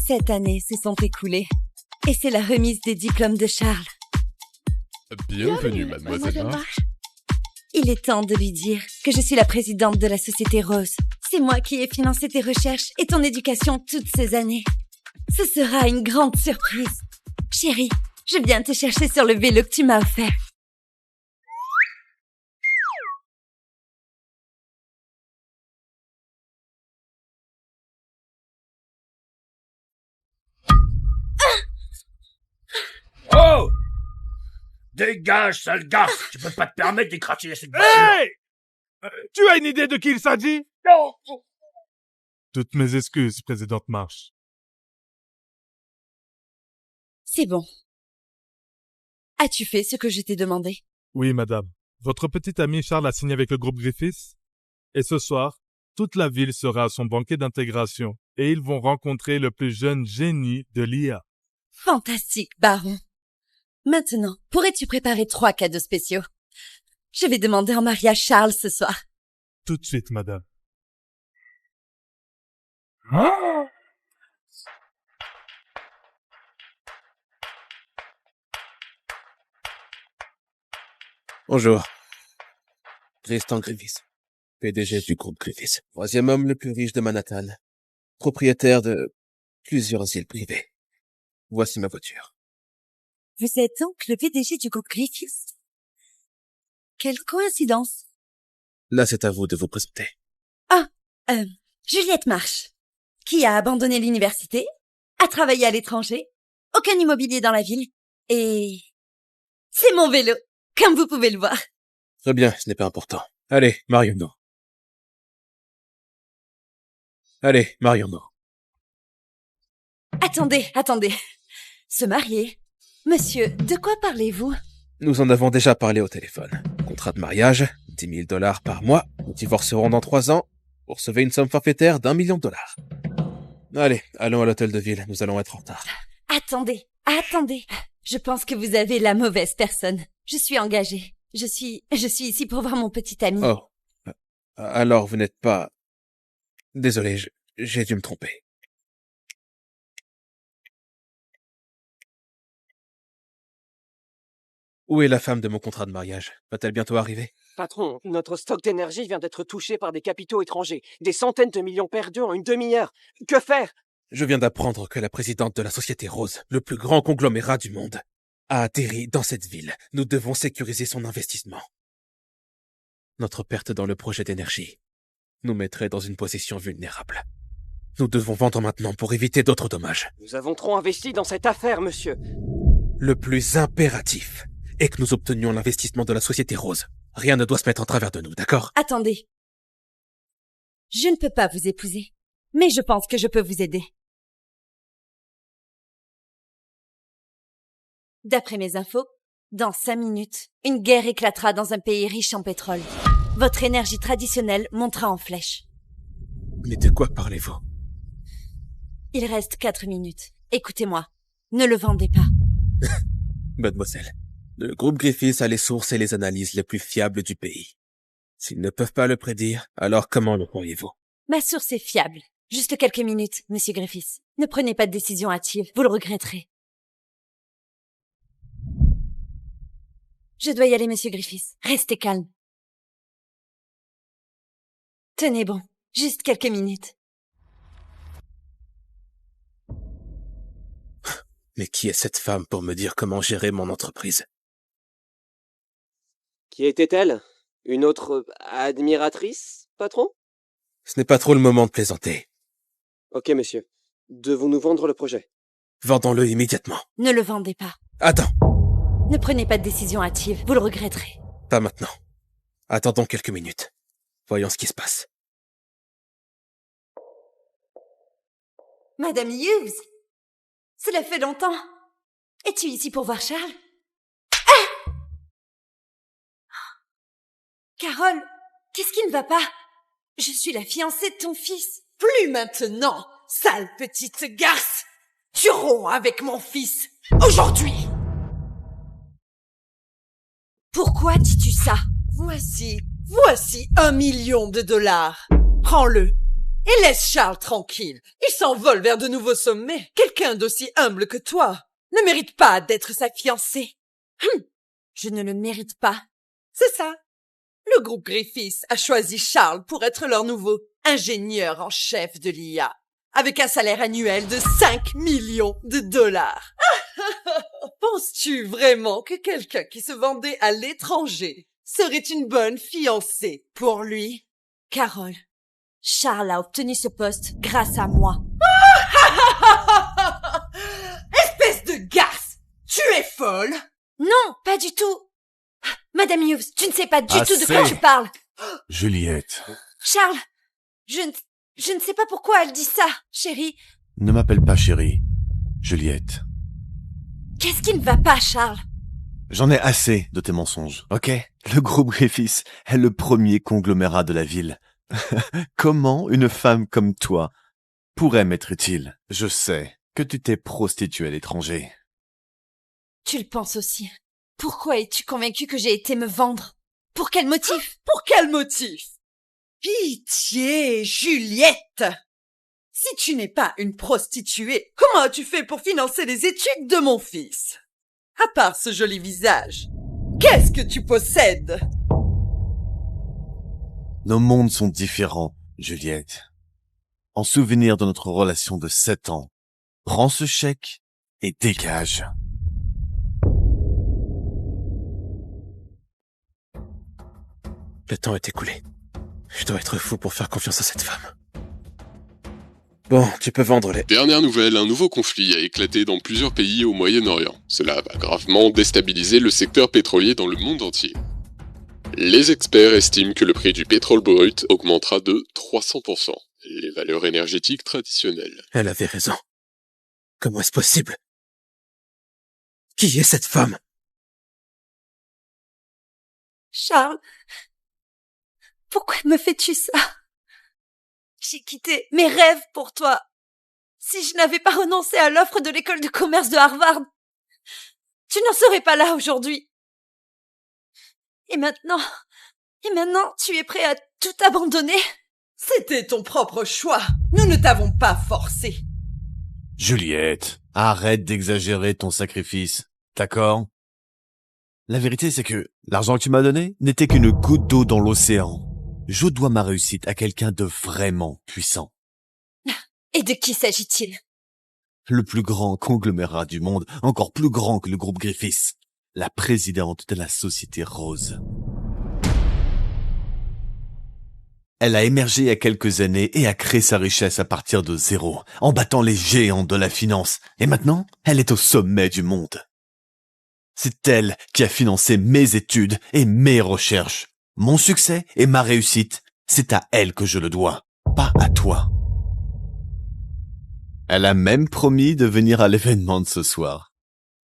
7 années se sont écoulées. Et c'est la remise des diplômes de Charles. Bienvenue, mademoiselle Marsh. Il est temps de lui dire que je suis la présidente de la Société Rose. C'est moi qui ai financé tes recherches et ton éducation toutes ces années. Ce sera une grande surprise. Chérie, je viens te chercher sur le vélo que tu m'as offert. Oh! Dégage, sale gars! Tu peux pas te permettre d'écracher cette voiture! Hey! Tu as une idée de qui il s'agit? Non! Toutes mes excuses, présidente Marsh. C'est bon. As-tu fait ce que je t'ai demandé? Oui, madame. Votre petit ami Charles a signé avec le groupe Griffiths. Et ce soir, toute la ville sera à son banquet d'intégration et ils vont rencontrer le plus jeune génie de l'IA. Fantastique, baron. Maintenant, pourrais-tu préparer 3 cadeaux spéciaux? Je vais demander en mariage Charles ce soir. Tout de suite, madame. Bonjour. Tristan Griffiths, PDG du groupe Griffiths. 3e homme le plus riche de Manhattan. Propriétaire de plusieurs îles privées. Voici ma voiture. Vous êtes donc le PDG du groupe Griffiths? Quelle coïncidence. Là, c'est à vous de vous présenter. Juliette Marsh, qui a abandonné l'université, a travaillé à l'étranger, aucun immobilier dans la ville, et c'est mon vélo, comme vous pouvez le voir. Très bien, ce n'est pas important. Allez, marions-nous. Allez, marions-nous. Attendez. Se marier? Monsieur, de quoi parlez-vous? Nous en avons déjà parlé au téléphone. Contrat de mariage, $10 000 par mois. Nous divorcerons dans 3 ans. Vous recevez une somme forfaitaire d'$1 million. Allez, allons à l'hôtel de ville. Nous allons être en retard. Attendez. Je pense que vous avez la mauvaise personne. Je suis engagée. Je suis ici pour voir mon petit ami. Oh. Alors, vous n'êtes pas... Désolé, j'ai dû me tromper. Où est la femme de mon contrat de mariage? Va-t-elle bientôt arriver? Patron, notre stock d'énergie vient d'être touché par des capitaux étrangers. Des centaines de millions perdus en une demi-heure. Que faire? Je viens d'apprendre que la présidente de la Société Rose, le plus grand conglomérat du monde, a atterri dans cette ville. Nous devons sécuriser son investissement. Notre perte dans le projet d'énergie nous mettrait dans une position vulnérable. Nous devons vendre maintenant pour éviter d'autres dommages. Nous avons trop investi dans cette affaire, monsieur. Le plus impératif est que nous obtenions l'investissement de la Société Rose. Rien ne doit se mettre en travers de nous, d'accord? Attendez. Je ne peux pas vous épouser, mais je pense que je peux vous aider. D'après mes infos, dans 5 minutes, une guerre éclatera dans un pays riche en pétrole. Votre énergie traditionnelle montera en flèche. Mais de quoi parlez-vous? Il reste 4 minutes. Écoutez-moi. Ne le vendez pas. Mademoiselle, le groupe Griffiths a les sources et les analyses les plus fiables du pays. S'ils ne peuvent pas le prédire, alors comment le croyez-vous? Ma source est fiable. Juste quelques minutes, monsieur Griffiths. Ne prenez pas de décision hâtive, vous le regretterez. Je dois y aller, monsieur Griffiths. Restez calme. Tenez bon, juste quelques minutes. Mais qui est cette femme pour me dire comment gérer mon entreprise? Qui était-elle? Une autre admiratrice, patron? Ce n'est pas trop le moment de plaisanter. Ok, monsieur. Devons-nous vendre le projet? Vendons-le immédiatement. Ne le vendez pas. Attends, Ne prenez pas de décision hâtive, vous le regretterez. pas maintenant. Attendons quelques minutes. Voyons ce qui se passe. Madame Hughes, cela fait longtemps. Es-tu ici pour voir Charles? Ah! Carole, qu'est-ce qui ne va pas? Je suis la fiancée de ton fils. Plus maintenant, sale petite garce. Tu romps avec mon fils, aujourd'hui. Pourquoi dis-tu ça? Voici $1 million. Prends-le. Et laisse Charles tranquille. Il s'envole vers de nouveaux sommets. Quelqu'un d'aussi humble que toi ne mérite pas d'être sa fiancée. Je ne le mérite pas. C'est ça. Le groupe Griffiths a choisi Charles pour être leur nouveau ingénieur en chef de l'IA, avec un salaire annuel de 5 millions de dollars. Penses-tu vraiment que quelqu'un qui se vendait à l'étranger serait une bonne fiancée pour lui? Carole, Charles a obtenu ce poste grâce à moi. Espèce de garce! Tu es folle! Non, pas du tout. Madame Hughes, tu ne sais pas du tout de quoi Assez. tu parles. Juliette, Charles, je ne sais pas pourquoi elle dit ça, chérie. ne m'appelle pas chérie. Juliette, Qu'est-ce qui ne va pas, Charles? j'en ai assez de tes mensonges, ok? Le groupe Griffiths est le premier conglomérat de la ville. Comment une femme comme toi pourrait m'être utile? Je sais que tu t'es prostituée à l'étranger. Tu le penses aussi. Pourquoi es-tu convaincu que j'ai été me vendre? Pour quel motif? Pour quel motif? Pitié, Juliette! Si tu n'es pas une prostituée, comment as-tu fait pour financer les études de mon fils? À part ce joli visage, qu'est-ce que tu possèdes? Nos mondes sont différents, Juliette. En souvenir de notre relation de 7 ans, prends ce chèque et dégage. Le temps est écoulé. Je dois être fou pour faire confiance à cette femme. Bon, tu peux vendre les... Dernière nouvelle, un nouveau conflit a éclaté dans plusieurs pays au Moyen-Orient. Cela va gravement déstabiliser le secteur pétrolier dans le monde entier. Les experts estiment que le prix du pétrole brut augmentera de 300%. Les valeurs énergétiques traditionnelles. Elle avait raison. Comment est-ce possible? Qui est cette femme? Charles, pourquoi me fais-tu ça? J'ai quitté mes rêves pour toi. Si je n'avais pas renoncé à l'offre de l'école de commerce de Harvard, tu n'en serais pas là aujourd'hui. Et maintenant, tu es prêt à tout abandonner? C'était ton propre choix. Nous ne t'avons pas forcé. Juliette, arrête d'exagérer ton sacrifice, d'accord? La vérité, c'est que l'argent que tu m'as donné n'était qu'une goutte d'eau dans l'océan. Je dois ma réussite à quelqu'un de vraiment puissant. Et de qui s'agit-il? Le plus grand conglomérat du monde, encore plus grand que le groupe Griffiths. La présidente de la Société Rose. Elle a émergé il y a quelques années et a créé sa richesse à partir de zéro, en battant les géants de la finance. Et maintenant, elle est au sommet du monde. C'est elle qui a financé mes études et mes recherches. Mon succès et ma réussite, c'est à elle que je le dois, pas à toi. Elle a même promis de venir à l'événement de ce soir.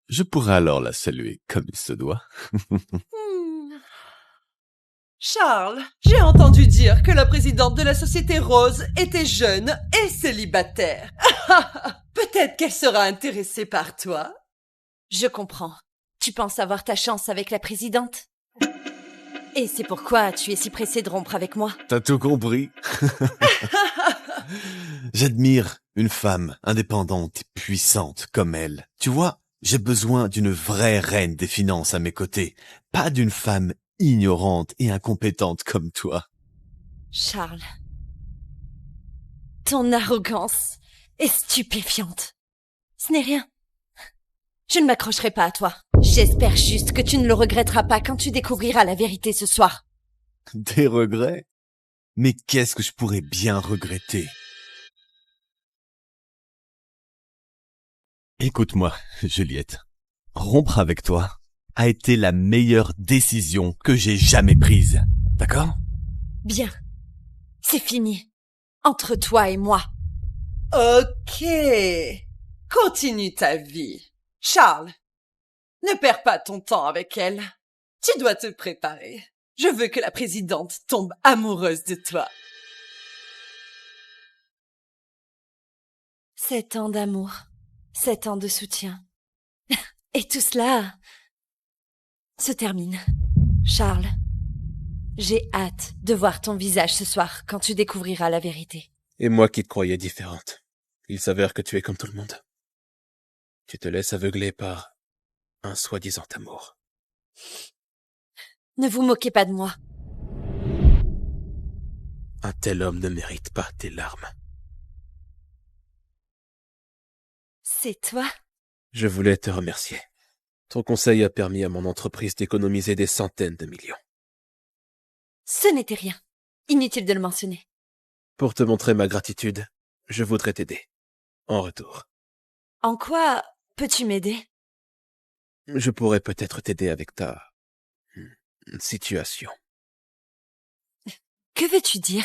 Je pourrais alors la saluer comme il se doit. Charles, j'ai entendu dire que la présidente de la Société Rose était jeune et célibataire. Peut-être qu'elle sera intéressée par toi. Je comprends. Tu penses avoir ta chance avec la présidente? Et c'est pourquoi tu es si pressé de rompre avec moi? T'as tout compris. J'admire une femme indépendante et puissante comme elle. Tu vois, j'ai besoin d'une vraie reine des finances à mes côtés, pas d'une femme ignorante et incompétente comme toi. Charles, ton arrogance est stupéfiante. Ce n'est rien. Je ne m'accrocherai pas à toi. J'espère juste que tu ne le regretteras pas quand tu découvriras la vérité ce soir. Des regrets? Mais qu'est-ce que je pourrais bien regretter? Écoute-moi, Juliette. Rompre avec toi a été la meilleure décision que j'ai jamais prise. D'accord? Bien. C'est fini. Entre toi et moi. Ok. Continue ta vie. Charles, ne perds pas ton temps avec elle. Tu dois te préparer. Je veux que la présidente tombe amoureuse de toi. 7 ans d'amour. 7 ans de soutien. Et tout cela se termine. Charles, j'ai hâte de voir ton visage ce soir quand tu découvriras la vérité. Et moi qui te croyais différente. Il s'avère que tu es comme tout le monde. Tu te laisses aveugler par un soi-disant amour. Ne vous moquez pas de moi. Un tel homme ne mérite pas tes larmes. C'est toi? Je voulais te remercier. Ton conseil a permis à mon entreprise d'économiser des centaines de millions. Ce n'était rien. Inutile de le mentionner. Pour te montrer ma gratitude, je voudrais t'aider. En retour. En quoi peux-tu m'aider? Je pourrais peut-être t'aider avec ta situation. Que veux-tu dire?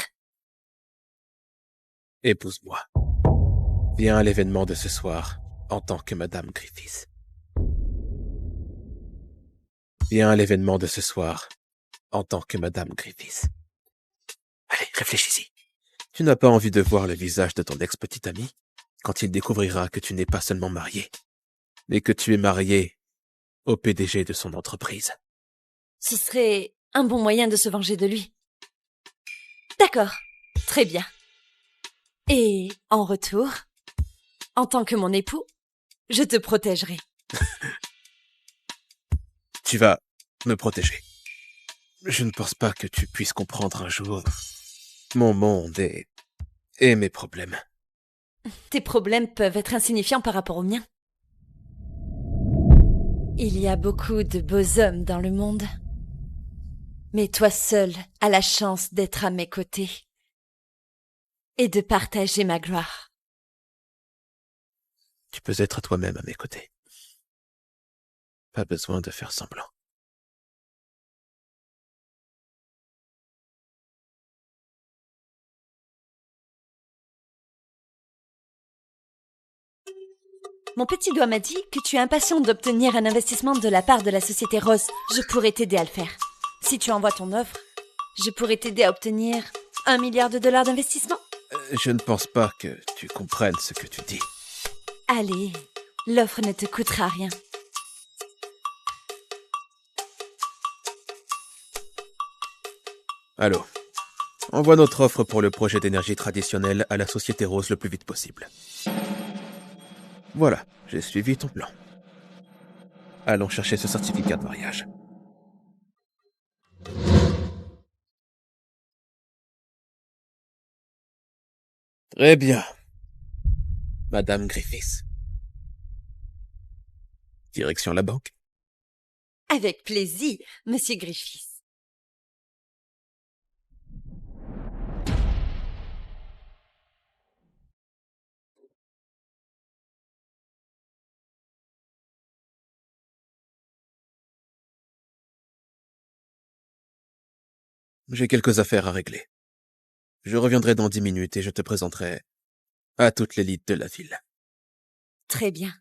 Épouse-moi. Viens à l'événement de ce soir en tant que Madame Griffiths. Viens à l'événement de ce soir en tant que Madame Griffiths. Allez, réfléchis-y. Tu n'as pas envie de voir le visage de ton ex-petit ami quand il découvrira que tu n'es pas seulement marié, mais que tu es marié au PDG de son entreprise. Ce serait un bon moyen de se venger de lui. D'accord, très bien. Et en retour, en tant que mon époux, je te protégerai. Tu vas me protéger. Je ne pense pas que tu puisses comprendre un jour mon monde et mes problèmes. Tes problèmes peuvent être insignifiants par rapport aux miens. Il y a beaucoup de beaux hommes dans le monde. Mais toi seul as la chance d'être à mes côtés et de partager ma gloire. Tu peux être toi-même à mes côtés. Pas besoin de faire semblant. Mon petit doigt m'a dit que tu es impatient d'obtenir un investissement de la part de la société Rose. Je pourrais t'aider à le faire. Si tu envoies ton offre, je pourrais t'aider à obtenir $1 milliard d'investissement. Je ne pense pas que tu comprennes ce que tu dis. Allez, l'offre ne te coûtera rien. Allô. Envoie notre offre pour le projet d'énergie traditionnelle à la Société Rose le plus vite possible. Voilà, j'ai suivi ton plan. Allons chercher ce certificat de mariage. Très bien. Madame Griffiths. Direction la banque. Avec plaisir, Monsieur Griffiths. J'ai quelques affaires à régler. Je reviendrai dans 10 minutes et je te présenterai à toute l'élite de la ville. Très bien.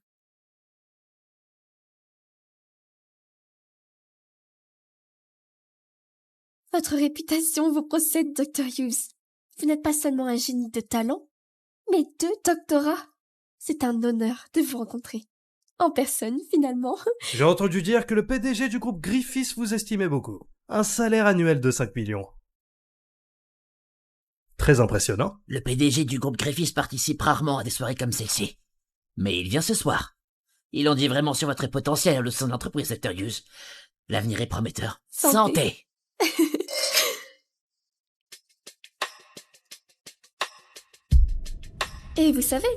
Votre réputation vous procède, Dr. Hughes. Vous n'êtes pas seulement un génie de talent, mais 2 doctorats. C'est un honneur de vous rencontrer. En personne, finalement. J'ai entendu dire que le PDG du groupe Griffiths vous estimait beaucoup. Un salaire annuel de 5 millions. Très impressionnant. Le PDG du groupe Griffiths participe rarement à des soirées comme celle-ci. Mais il vient ce soir. Il en dit vraiment sur votre potentiel au sein de l'entreprise, Dr. Hughes. L'avenir est prometteur. Santé. Et vous savez,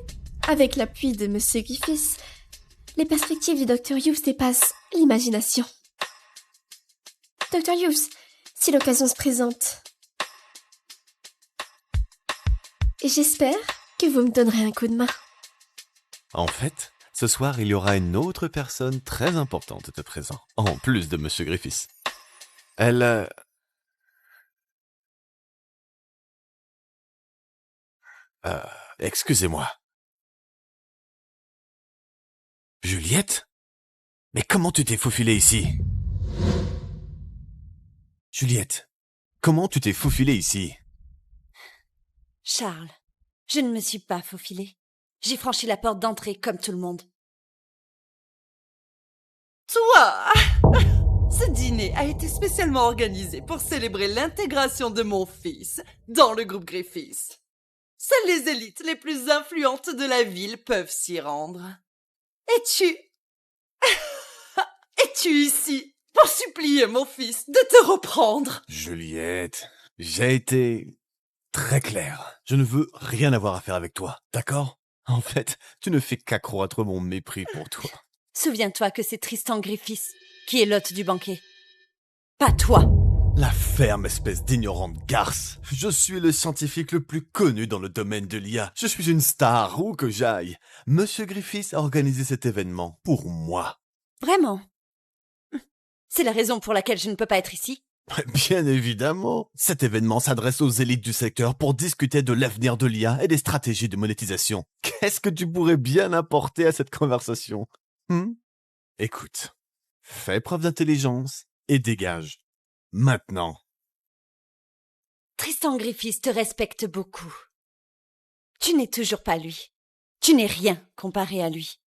avec l'appui de Monsieur Griffiths, les perspectives du Dr. Hughes dépassent l'imagination. Dr. Hughes, si l'occasion se présente, et j'espère que vous me donnerez un coup de main. En fait, ce soir, il y aura une autre personne très importante de présent, en plus de Monsieur Griffiths. Elle... excusez-moi. Juliette? Mais comment tu t'es faufilée ici? Juliette, comment tu t'es faufilée ici? Charles, je ne me suis pas faufilée. J'ai franchi la porte d'entrée comme tout le monde. Toi! Ce dîner a été spécialement organisé pour célébrer l'intégration de mon fils dans le groupe Griffiths. Seules les élites les plus influentes de la ville peuvent s'y rendre. Es-tu ici pour supplier mon fils de te reprendre? Juliette, j'ai été très clair. Je ne veux rien avoir à faire avec toi, d'accord? En fait, tu ne fais qu'accroître mon mépris pour toi. Souviens-toi que c'est Tristan Griffiths qui est l'hôte du banquet. Pas toi. La ferme espèce d'ignorante garce. Je suis le scientifique le plus connu dans le domaine de l'IA. Je suis une star, où que j'aille. Monsieur Griffiths a organisé cet événement pour moi. Vraiment? C'est la raison pour laquelle je ne peux pas être ici? Bien évidemment. Cet événement s'adresse aux élites du secteur pour discuter de l'avenir de l'IA et des stratégies de monétisation. Qu'est-ce que tu pourrais bien apporter à cette conversation? Écoute, fais preuve d'intelligence et dégage. Maintenant. Tristan Griffiths te respecte beaucoup. Tu n'es toujours pas lui. Tu n'es rien comparé à lui.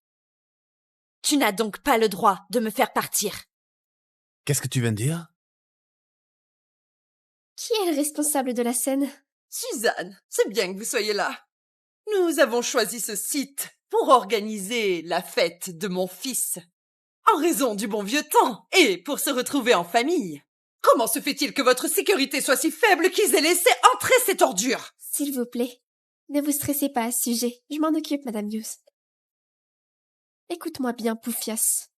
Tu n'as donc pas le droit de me faire partir. Qu'est-ce que tu viens de dire? Qui est le responsable de la scène? Suzanne, c'est bien que vous soyez là. Nous avons choisi ce site pour organiser la fête de mon fils. En raison du bon vieux temps et pour se retrouver en famille. Comment se fait-il que votre sécurité soit si faible qu'ils aient laissé entrer cette ordure? S'il vous plaît, ne vous stressez pas à ce sujet. Je m'en occupe, Madame Hughes. Écoute-moi bien, Poufias.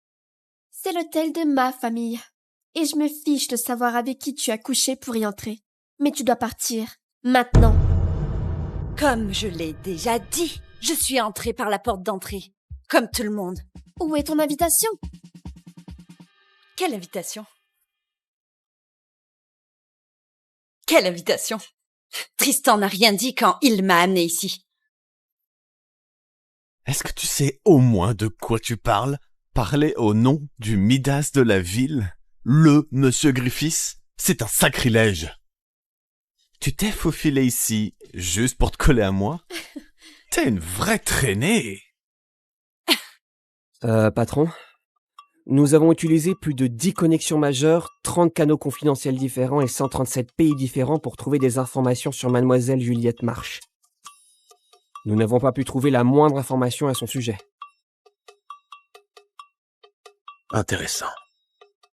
C'est l'hôtel de ma famille. Et je me fiche de savoir avec qui tu as couché pour y entrer. Mais tu dois partir. Maintenant. Comme je l'ai déjà dit, je suis entrée par la porte d'entrée. Comme tout le monde. Où est ton invitation? Quelle invitation? Quelle invitation? Tristan n'a rien dit quand il m'a amenée ici. Est-ce que tu sais au moins de quoi tu parles? Parler au nom du Midas de la ville? Le Monsieur Griffiths? C'est un sacrilège. Tu t'es faufilé ici juste pour te coller à moi? T'es une vraie traînée. Patron, nous avons utilisé plus de 10 connexions majeures, 30 canaux confidentiels différents et 137 pays différents pour trouver des informations sur Mademoiselle Juliette Marsh. Nous n'avons pas pu trouver la moindre information à son sujet. Intéressant.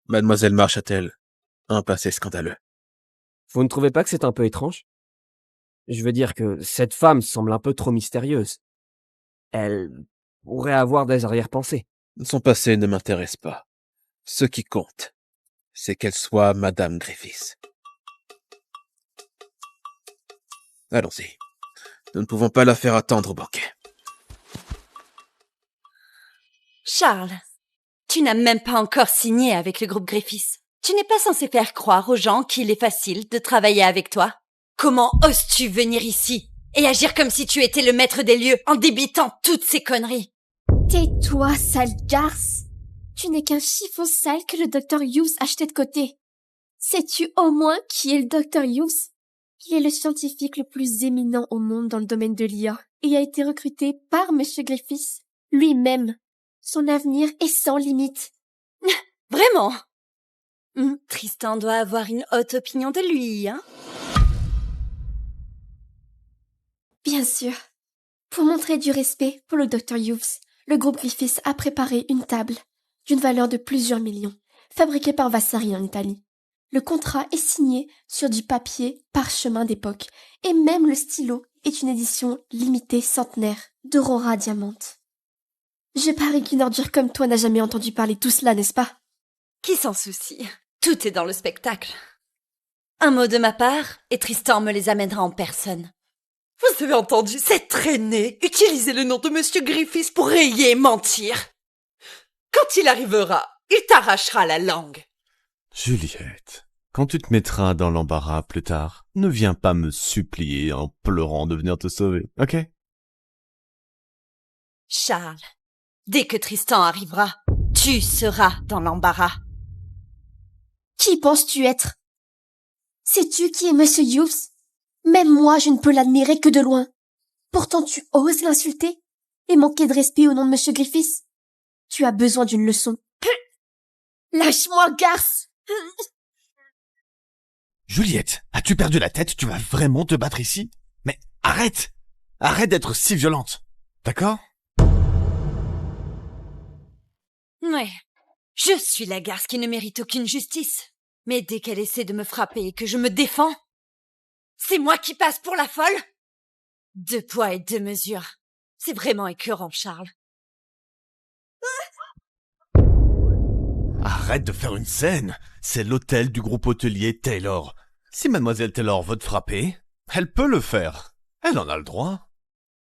Mademoiselle Marsh a-t-elle un passé scandaleux? Vous ne trouvez pas que c'est un peu étrange? Je veux dire que cette femme semble un peu trop mystérieuse. Elle pourrait avoir des arrière-pensées. Son passé ne m'intéresse pas. Ce qui compte, c'est qu'elle soit Madame Griffiths. Allons-y. Nous ne pouvons pas la faire attendre au banquet. Charles, tu n'as même pas encore signé avec le groupe Griffiths. Tu n'es pas censé faire croire aux gens qu'il est facile de travailler avec toi. Comment oses-tu venir ici et agir comme si tu étais le maître des lieux en débitant toutes ces conneries? Tais-toi, sale garce! Tu n'es qu'un chiffon sale que le Dr. Hughes achetait de côté. Sais-tu au moins qui est le Dr. Hughes? Il est le scientifique le plus éminent au monde dans le domaine de l'IA et a été recruté par Monsieur Griffiths lui-même. Son avenir est sans limite. Vraiment? Tristan doit avoir une haute opinion de lui, hein? Bien sûr. Pour montrer du respect pour le Dr. Hughes, le groupe Griffiths a préparé une table d'une valeur de plusieurs millions, fabriquée par Vasari en Italie. Le contrat est signé sur du papier parchemin d'époque, et même le stylo est une édition limitée centenaire d'Aurora Diamante. Je parie qu'une ordure comme toi n'a jamais entendu parler de tout cela, n'est-ce pas? Qui s'en soucie? Tout est dans le spectacle. Un mot de ma part, et Tristan me les amènera en personne. Vous avez entendu cette traînée utiliser le nom de Monsieur Griffiths pour rayer et mentir. Quand il arrivera, il t'arrachera la langue. Juliette, quand tu te mettras dans l'embarras plus tard, ne viens pas me supplier en pleurant de venir te sauver, ok? Charles, dès que Tristan arrivera, tu seras dans l'embarras. Qui penses-tu être? Sais-tu qui est Monsieur Hughes? Même moi, je ne peux l'admirer que de loin. Pourtant, tu oses l'insulter et manquer de respect au nom de Monsieur Griffiths. Tu as besoin d'une leçon. Lâche-moi, garce! Juliette, as-tu perdu la tête? Tu vas vraiment te battre ici? Mais arrête! Arrête d'être si violente. D'accord? Ouais. Je suis la garce qui ne mérite aucune justice. Mais dès qu'elle essaie de me frapper et que je me défends, c'est moi qui passe pour la folle? 2 poids et 2 mesures. C'est vraiment écœurant, Charles. Arrête de faire une scène. C'est l'hôtel du groupe hôtelier Taylor. Si mademoiselle Taylor veut te frapper, elle peut le faire. Elle en a le droit.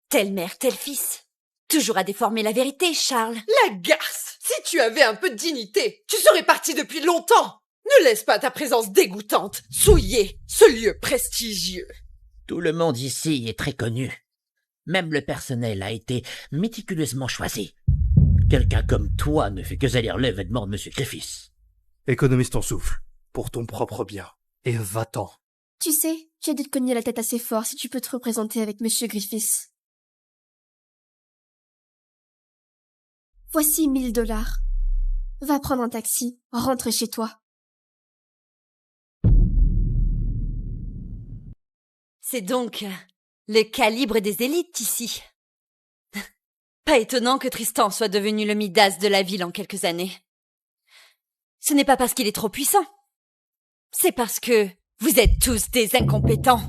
Telle mère, tel fils. Toujours à déformer la vérité, Charles. La garce! Si tu avais un peu de dignité, tu serais parti depuis longtemps. Ne laisse pas ta présence dégoûtante souiller ce lieu prestigieux. Tout le monde ici est très connu. Même le personnel a été méticuleusement choisi. Quelqu'un comme toi ne fait que salir l'événement de M. Griffiths. Économise ton souffle, pour ton propre bien, et va-t'en. Tu sais, j'ai dû te cogner la tête assez fort si tu peux te représenter avec Monsieur Griffiths. Voici $1000. Va prendre un taxi, rentre chez toi. C'est donc le calibre des élites ici. Pas étonnant que Tristan soit devenu le Midas de la ville en quelques années. Ce n'est pas parce qu'il est trop puissant. C'est parce que vous êtes tous des incompétents.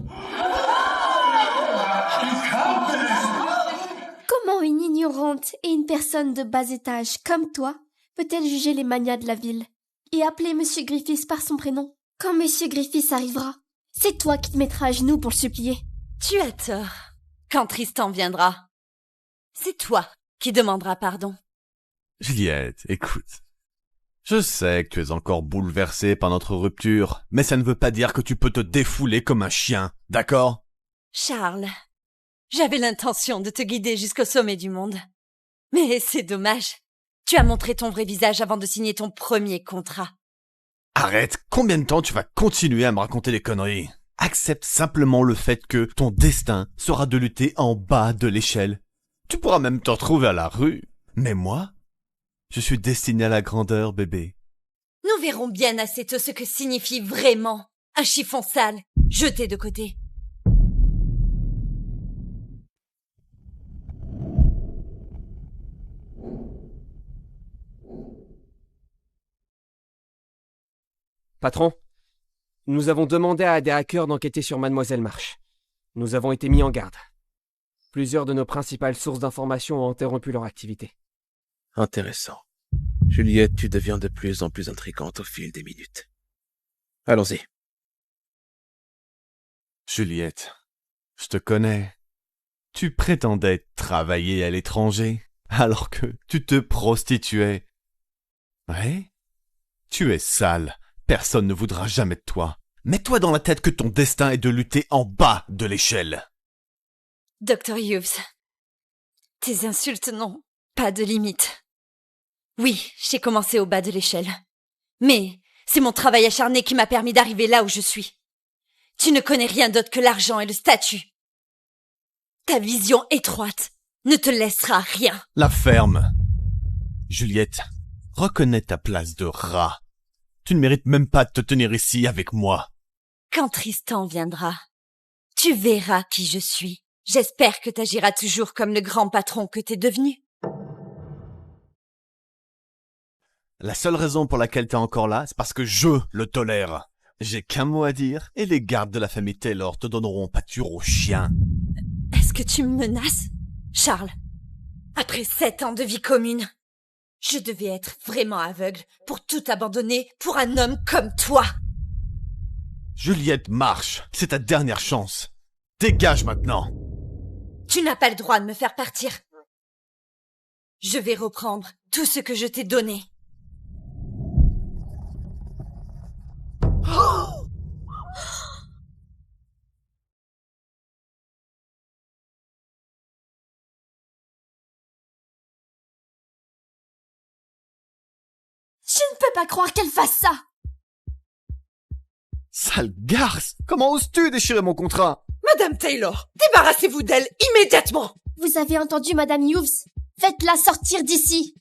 Comment une ignorante et une personne de bas étage comme toi peut-elle juger les manias de la ville et appeler Monsieur Griffiths par son prénom? Quand Monsieur Griffiths arrivera, c'est toi qui te mettras à genoux pour le supplier. Tu as tort. Quand Tristan viendra, c'est toi qui demanderas pardon. Juliette, écoute. Je sais que tu es encore bouleversée par notre rupture, mais ça ne veut pas dire que tu peux te défouler comme un chien, d'accord? Charles, j'avais l'intention de te guider jusqu'au sommet du monde. Mais c'est dommage. Tu as montré ton vrai visage avant de signer ton premier contrat. Arrête, combien de temps tu vas continuer à me raconter des conneries? Accepte simplement le fait que ton destin sera de lutter en bas de l'échelle. Tu pourras même te retrouver à la rue. Mais moi, je suis destiné à la grandeur, bébé. Nous verrons bien assez tôt ce que signifie vraiment un chiffon sale, jeté de côté. Patron, nous avons demandé à des hackers d'enquêter sur Mademoiselle Marsh. Nous avons été mis en garde. Plusieurs de nos principales sources d'informations ont interrompu leur activité. Intéressant. Juliette, tu deviens de plus en plus intrigante au fil des minutes. Allons-y. Juliette, je te connais. Tu prétendais travailler à l'étranger, alors que tu te prostituais. Ouais? Tu es sale. Personne ne voudra jamais de toi. Mets-toi dans la tête que ton destin est de lutter en bas de l'échelle. Dr. Hughes, tes insultes n'ont pas de limite. Oui, j'ai commencé au bas de l'échelle. Mais c'est mon travail acharné qui m'a permis d'arriver là où je suis. Tu ne connais rien d'autre que l'argent et le statut. Ta vision étroite ne te laissera rien. La ferme. Juliette, reconnais ta place de rat. Tu ne mérites même pas de te tenir ici avec moi. Quand Tristan viendra, tu verras qui je suis. J'espère que t'agiras toujours comme le grand patron que t'es devenu. La seule raison pour laquelle t'es encore là, c'est parce que je le tolère. J'ai qu'un mot à dire, et les gardes de la famille Taylor te donneront pâture aux chiens. Est-ce que tu me menaces, Charles? Après 7 ans de vie commune, je devais être vraiment aveugle pour tout abandonner pour un homme comme toi. Juliette Marsh, c'est ta dernière chance. Dégage maintenant. Tu n'as pas le droit de me faire partir. Je vais reprendre tout ce que je t'ai donné. Je ne peux pas croire qu'elle fasse ça. Sale garce! Comment oses-tu déchirer mon contrat? Madame Taylor, débarrassez-vous d'elle immédiatement. Vous avez entendu, Madame Hughes? Faites-la sortir d'ici.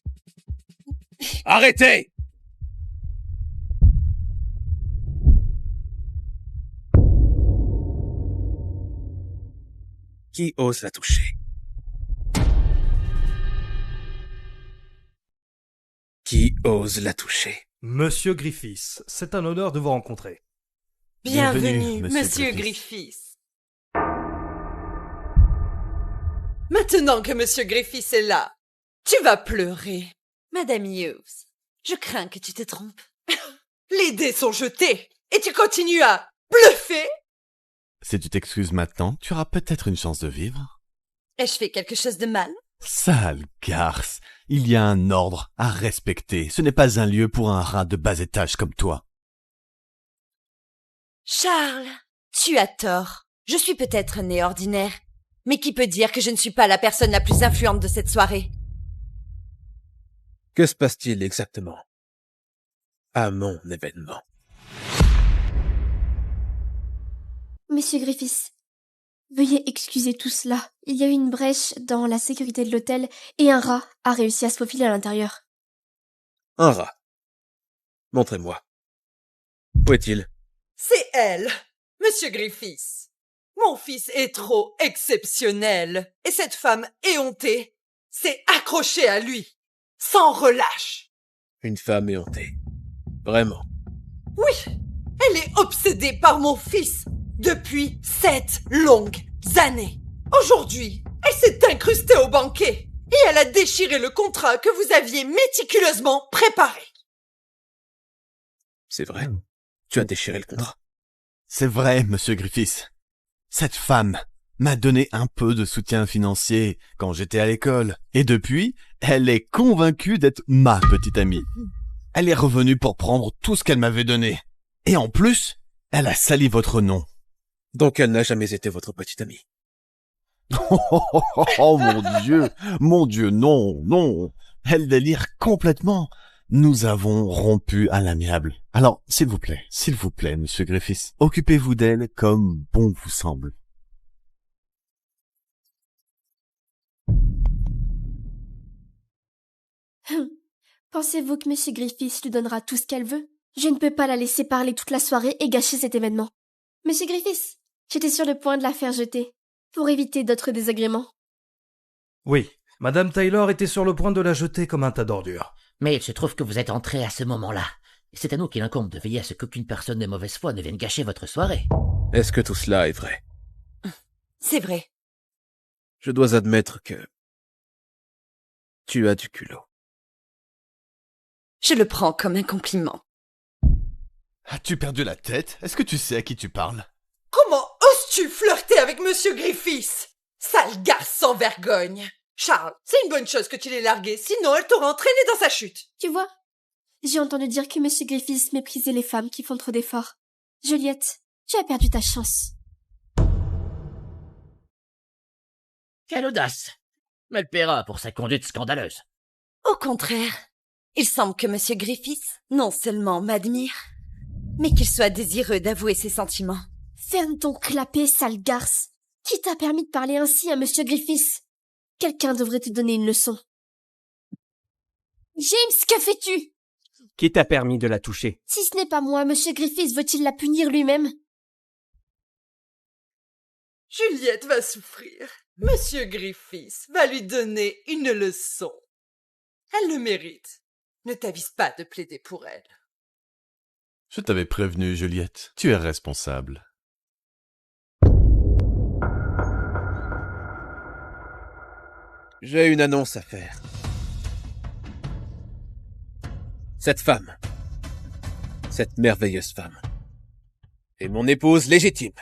Arrêtez! Qui ose la toucher? Qui ose la toucher? Monsieur Griffiths, c'est un honneur de vous rencontrer. Bienvenue, Monsieur Monsieur Griffiths. Griffiths. Maintenant que Monsieur Griffiths est là, tu vas pleurer. Madame Hughes, je crains que tu te trompes. Les dés sont jetés et tu continues à bluffer? Si tu t'excuses maintenant, tu auras peut-être une chance de vivre. Ai-je fait quelque chose de mal? Sale garce, il y a un ordre à respecter. Ce n'est pas un lieu pour un rat de bas étage comme toi. Charles, tu as tort. Je suis peut-être né ordinaire, mais qui peut dire que je ne suis pas la personne la plus influente de cette soirée? Que se passe-t-il exactement à mon événement? Monsieur Griffiths, veuillez excuser tout cela. Il y a eu une brèche dans la sécurité de l'hôtel et un rat a réussi à se faufiler à l'intérieur. Un rat. Montrez-moi. Où est-il? C'est elle, Monsieur Griffiths. Mon fils est trop exceptionnel et cette femme éhontée s'est accrochée à lui, sans relâche. Une femme éhontée. Vraiment. Oui, elle est obsédée par mon fils depuis 7 longues années. Aujourd'hui, elle s'est incrustée au banquet et elle a déchiré le contrat que vous aviez méticuleusement préparé. C'est vrai. Tu as déchiré le contrat. C'est vrai, monsieur Griffiths. Cette femme m'a donné un peu de soutien financier quand j'étais à l'école. Et depuis, elle est convaincue d'être ma petite amie. Elle est revenue pour prendre tout ce qu'elle m'avait donné. Et en plus, elle a sali votre nom. Donc elle n'a jamais été votre petite amie. Oh mon Dieu, non, non. Elle délire complètement. Nous avons rompu à l'amiable. Alors, s'il vous plaît, monsieur Griffiths, occupez-vous d'elle comme bon vous semble. Pensez-vous que Monsieur Griffiths lui donnera tout ce qu'elle veut? Je ne peux pas la laisser parler toute la soirée et gâcher cet événement. Monsieur Griffiths, j'étais sur le point de la faire jeter, pour éviter d'autres désagréments. Oui, Madame Taylor était sur le point de la jeter comme un tas d'ordures. Mais il se trouve que vous êtes entré à ce moment-là. Et c'est à nous qu'il incombe de veiller à ce qu'aucune personne de mauvaise foi ne vienne gâcher votre soirée. Est-ce que tout cela est vrai? C'est vrai. Je dois admettre que tu as du culot. Je le prends comme un compliment. As-tu perdu la tête? Est-ce que tu sais à qui tu parles? Comment oses-tu flirter avec Monsieur Griffiths? Sale garce sans vergogne. Charles, c'est une bonne chose que tu l'aies larguée, sinon elle t'aurait entraîné dans sa chute. Tu vois, j'ai entendu dire que Monsieur Griffiths méprisait les femmes qui font trop d'efforts. Juliette, tu as perdu ta chance. Quelle audace! Elle paiera pour sa conduite scandaleuse. Au contraire, il semble que Monsieur Griffiths non seulement m'admire, mais qu'il soit désireux d'avouer ses sentiments. Ferme ton clapet, sale garce. Qui t'a permis de parler ainsi à Monsieur Griffiths? Quelqu'un devrait te donner une leçon. James, que fais-tu? Qui t'a permis de la toucher? Si ce n'est pas moi, Monsieur Griffiths veut-il la punir lui-même? Juliette va souffrir. Monsieur Griffiths va lui donner une leçon. Elle le mérite. Ne t'avise pas de plaider pour elle. Je t'avais prévenu, Juliette. Tu es responsable. J'ai une annonce à faire. Cette femme, cette merveilleuse femme, est mon épouse légitime,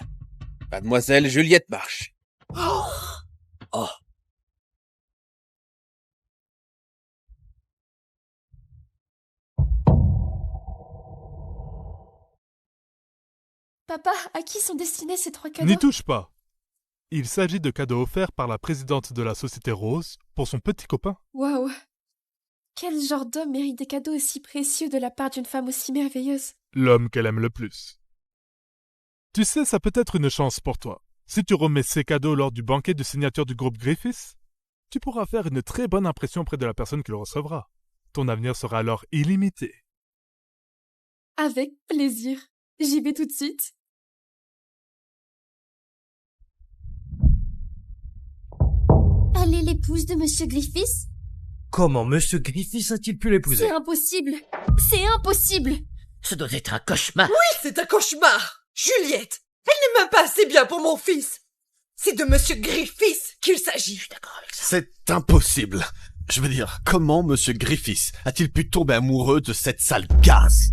Mademoiselle Juliette Marsh. Oh! Papa, à qui sont destinés ces 3 cadeaux? N'y touche pas. Il s'agit de cadeaux offerts par la présidente de la Société Rose pour son petit copain. Waouh! Quel genre d'homme mérite des cadeaux aussi précieux de la part d'une femme aussi merveilleuse? L'homme qu'elle aime le plus. Tu sais, ça peut être une chance pour toi. Si tu remets ces cadeaux lors du banquet de signature du groupe Griffiths, tu pourras faire une très bonne impression auprès de la personne qui le recevra. Ton avenir sera alors illimité. Avec plaisir. J'y vais tout de suite. est l'épouse de Monsieur Griffiths? Comment Monsieur Griffiths a-t-il pu l'épouser? C'est impossible. C'est impossible. Ce doit être un cauchemar. Oui, c'est un cauchemar. Juliette, elle n'est même pas assez bien pour mon fils. C'est de Monsieur Griffiths qu'il s'agit. Je suis d'accord avec ça. C'est impossible. Je veux dire, comment Monsieur Griffiths a-t-il pu tomber amoureux de cette sale garce?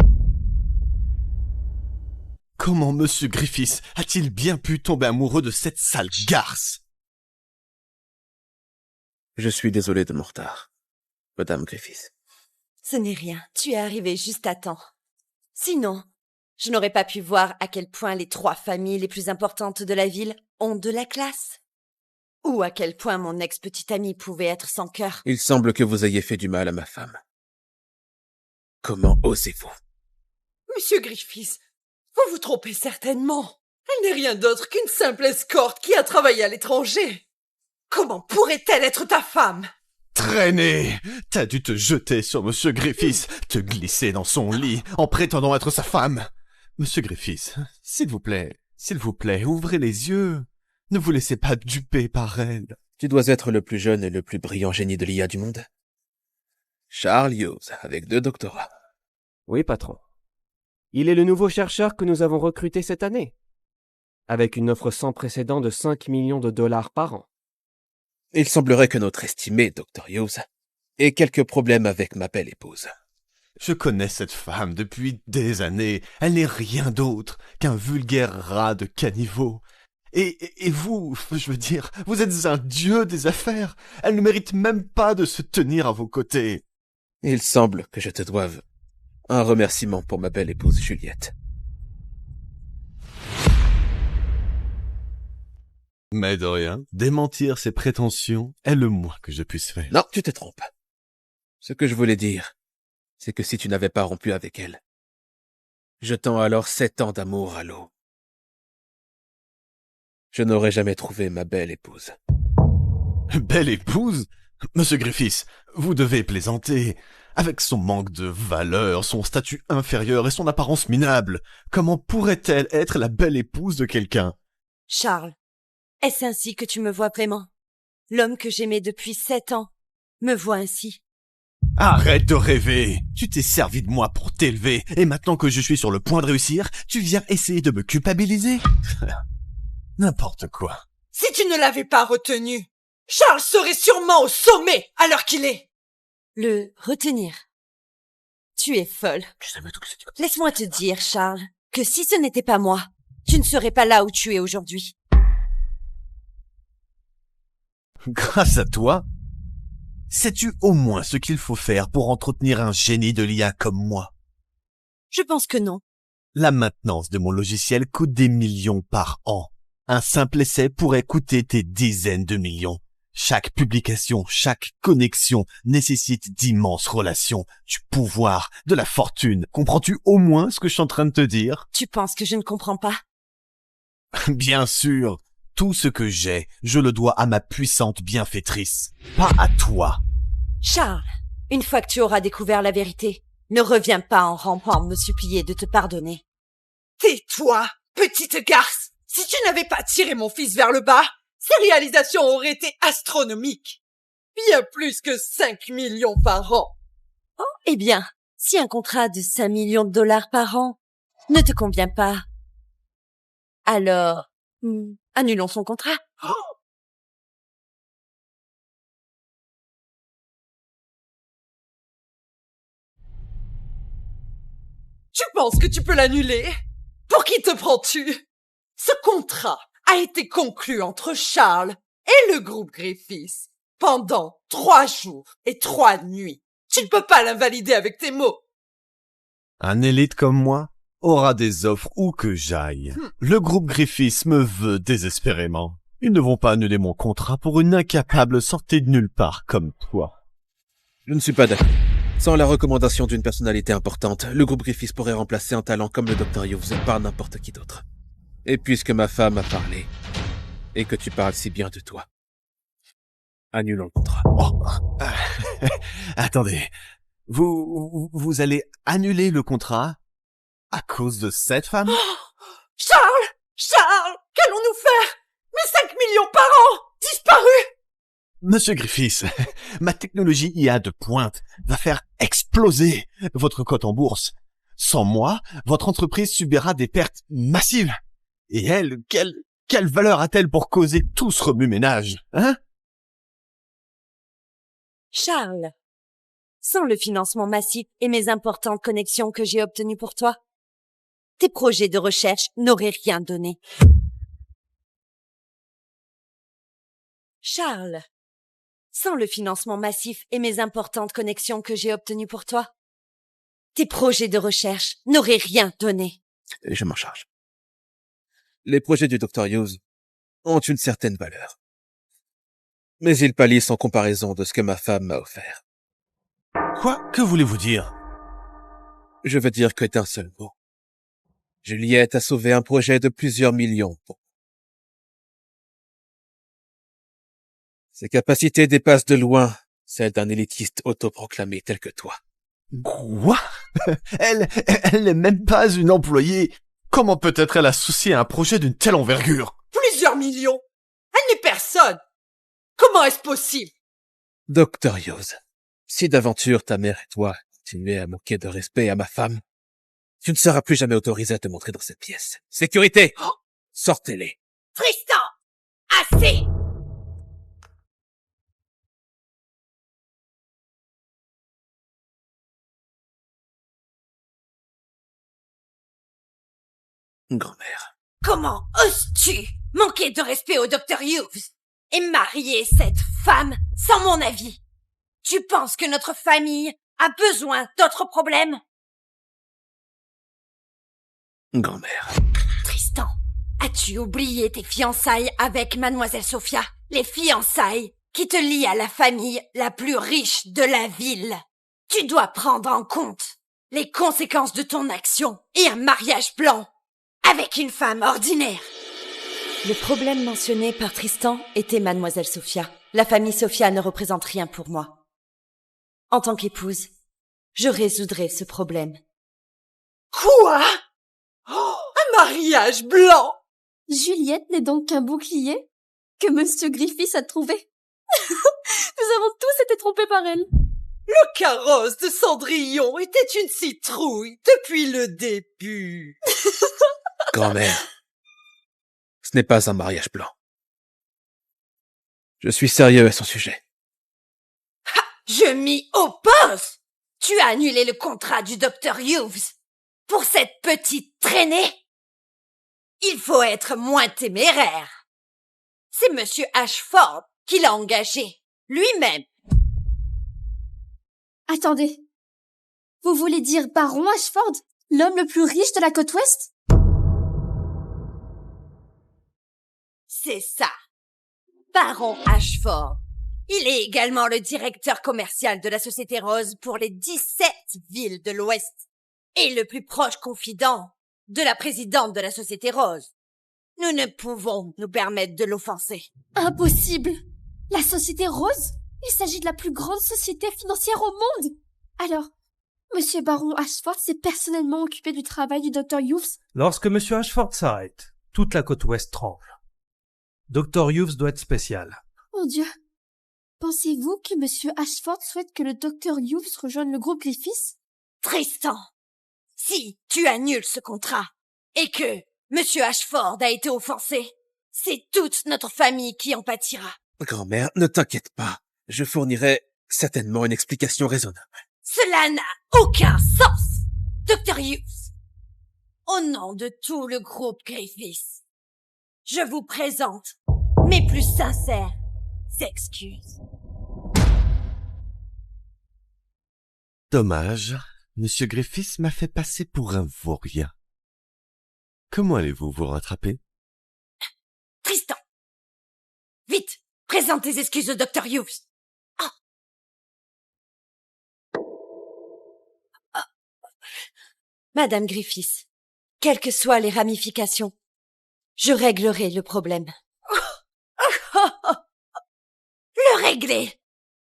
Comment Monsieur Griffiths a-t-il bien pu tomber amoureux de cette sale garce? Je suis désolé de mon retard, Madame Griffiths. Ce n'est rien, tu es arrivé juste à temps. Sinon, je n'aurais pas pu voir à quel point les 3 familles les plus importantes de la ville ont de la classe. Ou à quel point mon ex-petite amie pouvait être sans cœur. Il semble que vous ayez fait du mal à ma femme. Comment osez-vous? Monsieur Griffiths, vous vous trompez certainement. Elle n'est rien d'autre qu'une simple escorte qui a travaillé à l'étranger. Comment pourrait-elle être ta femme? Traîné! T'as dû te jeter sur Monsieur Griffiths, te glisser dans son lit en prétendant être sa femme. Monsieur Griffiths, s'il vous plaît, ouvrez les yeux. Ne vous laissez pas duper par elle. Tu dois être le plus jeune et le plus brillant génie de l'IA du monde. Charles Hughes, avec 2 doctorats. Oui, patron. Il est le nouveau chercheur que nous avons recruté cette année, avec une offre sans précédent de 5 millions de dollars par an. Il semblerait que notre estimé Dr. Hughes ait quelques problèmes avec ma belle épouse. Je connais cette femme depuis des années. Elle n'est rien d'autre qu'un vulgaire rat de caniveau. Et vous, je veux dire, vous êtes un dieu des affaires. Elle ne mérite même pas de se tenir à vos côtés. Il semble que je te doive un remerciement pour ma belle épouse Juliette. Mais de rien, démentir ses prétentions est le moins que je puisse faire. Non, tu te trompes. Ce que je voulais dire, c'est que si tu n'avais pas rompu avec elle, jetant alors 7 ans d'amour à l'eau, je n'aurais jamais trouvé ma belle épouse. Belle épouse? Monsieur Griffiths, vous devez plaisanter. Avec son manque de valeur, son statut inférieur et son apparence minable, comment pourrait-elle être la belle épouse de quelqu'un? Charles, est-ce ainsi que tu me vois vraiment? L'homme que j'aimais depuis 7 ans me voit ainsi. Arrête de rêver. Tu t'es servi de moi pour t'élever, et maintenant que je suis sur le point de réussir, tu viens essayer de me culpabiliser? N'importe quoi. Si tu ne l'avais pas retenu, Charles serait sûrement au sommet à l'heure qu'il est. Le retenir. Tu es folle. Je savais tout que c'était comme ça. Laisse-moi te dire, Charles, que si ce n'était pas moi, tu ne serais pas là où tu es aujourd'hui. Grâce à toi? Sais-tu au moins ce qu'il faut faire pour entretenir un génie de l'IA comme moi? Je pense que non. La maintenance de mon logiciel coûte des millions par an. Un simple essai pourrait coûter des dizaines de millions. Chaque publication, chaque connexion nécessite d'immenses relations, du pouvoir, de la fortune. Comprends-tu au moins ce que je suis en train de te dire? Tu penses que je ne comprends pas? Bien sûr, tout ce que j'ai, je le dois à ma puissante bienfaitrice, pas à toi. Charles, une fois que tu auras découvert la vérité, ne reviens pas en rampant me supplier de te pardonner. Tais-toi, petite garce. Si tu n'avais pas tiré mon fils vers le bas, ses réalisations auraient été astronomiques. Bien plus que 5 millions par an. Oh, eh bien, si un contrat de 5 millions de dollars par an ne te convient pas, alors, annulons son contrat. Oh. Tu penses que tu peux l'annuler? Pour qui te prends-tu? Ce contrat a été conclu entre Charles et le groupe Griffiths pendant 3 jours et 3 nuits. Tu ne peux pas l'invalider avec tes mots. Un élite comme moi aura des offres où que j'aille. Le groupe Griffiths me veut désespérément. Ils ne vont pas annuler mon contrat pour une incapable sortie de nulle part comme toi. Je ne suis pas d'accord. Sans la recommandation d'une personnalité importante, le groupe Griffiths pourrait remplacer un talent comme le Dr. Hughes par n'importe qui d'autre. Et puisque ma femme a parlé, et que tu parles si bien de toi, annulons le contrat. Oh. Attendez, vous allez annuler le contrat à cause de cette femme? Oh, Charles, qu'allons-nous faire? Mes 5 millions par an, disparus! Monsieur Griffiths, ma technologie IA de pointe va faire exploser votre cote en bourse. Sans moi, votre entreprise subira des pertes massives. Et elle, quelle valeur a-t-elle pour causer tout ce remue-ménage, hein? Charles, sans le financement massif et mes importantes connexions que j'ai obtenues pour toi, tes projets de recherche n'auraient rien donné. Charles, sans le financement massif et mes importantes connexions que j'ai obtenues pour toi, tes projets de recherche n'auraient rien donné. Et je m'en charge. Les projets du Dr. Hughes ont une certaine valeur. Mais ils pâlissent en comparaison de ce que ma femme m'a offert. Quoi? Que voulez-vous dire? Je veux dire que d'un seul mot. Juliette a sauvé un projet de plusieurs millions. Ses capacités dépassent de loin celles d'un élitiste autoproclamé tel que toi. Quoi? Elle n'est même pas une employée. Comment peut-être elle associée à un projet d'une telle envergure? Plusieurs millions. Elle n'est personne. Comment est-ce possible? Dr. Hughes, si d'aventure ta mère et toi continuez à manquer de respect à ma femme, tu ne seras plus jamais autorisé à te montrer dans cette pièce. Sécurité! Sortez-les! Tristan! Assez! Grand-mère. Comment oses-tu manquer de respect au Dr. Hughes et marier cette femme sans mon avis? Tu penses que notre famille a besoin d'autres problèmes? Grand-mère. Tristan, as-tu oublié tes fiançailles avec Mademoiselle Sophia? Les fiançailles qui te lient à la famille la plus riche de la ville. Tu dois prendre en compte les conséquences de ton action et un mariage blanc avec une femme ordinaire. Le problème mentionné par Tristan était Mademoiselle Sophia. La famille Sophia ne représente rien pour moi. En tant qu'épouse, je résoudrai ce problème. Quoi? Oh, un mariage blanc! Juliette n'est donc qu'un bouclier que Monsieur Griffiths a trouvé. Nous avons tous été trompés par elle. Le carrosse de Cendrillon était une citrouille depuis le début. Grand-mère, ce n'est pas un mariage blanc. Je suis sérieux à son sujet. Ha! Je m'y oppose! Tu as annulé le contrat du Dr. Hughes pour cette petite traînée? Il faut être moins téméraire. C'est Monsieur Ashford qui l'a engagé, lui-même. Attendez. Vous voulez dire Baron Ashford, l'homme le plus riche de la côte ouest? C'est ça. Baron Ashford. Il est également le directeur commercial de la Société Rose pour les 17 villes de l'Ouest et le plus proche confident de la présidente de la Société Rose. Nous ne pouvons nous permettre de l'offenser. Impossible! La Société Rose? Il s'agit de la plus grande société financière au monde! Alors, Monsieur Baron Ashford s'est personnellement occupé du travail du Dr. Hughes? Lorsque Monsieur Ashford s'arrête, toute la côte ouest tremble. Dr. Hughes doit être spécial. Mon Dieu! Pensez-vous que Monsieur Ashford souhaite que le Dr. Hughes rejoigne le groupe Griffiths? Tristan, si tu annules ce contrat et que Monsieur Ashford a été offensé, c'est toute notre famille qui en pâtira. Grand-mère, ne t'inquiète pas. Je fournirai certainement une explication raisonnable. Cela n'a aucun sens, Dr. Hughes. Au nom de tout le groupe Griffiths, je vous présente mes plus sincères excuses. Dommage, Monsieur Griffiths m'a fait passer pour un vaurien. Comment allez-vous vous rattraper? Tristan! Vite! Présente tes excuses au Dr. Hughes! Madame Griffiths, quelles que soient les ramifications, je réglerai le problème. Le régler?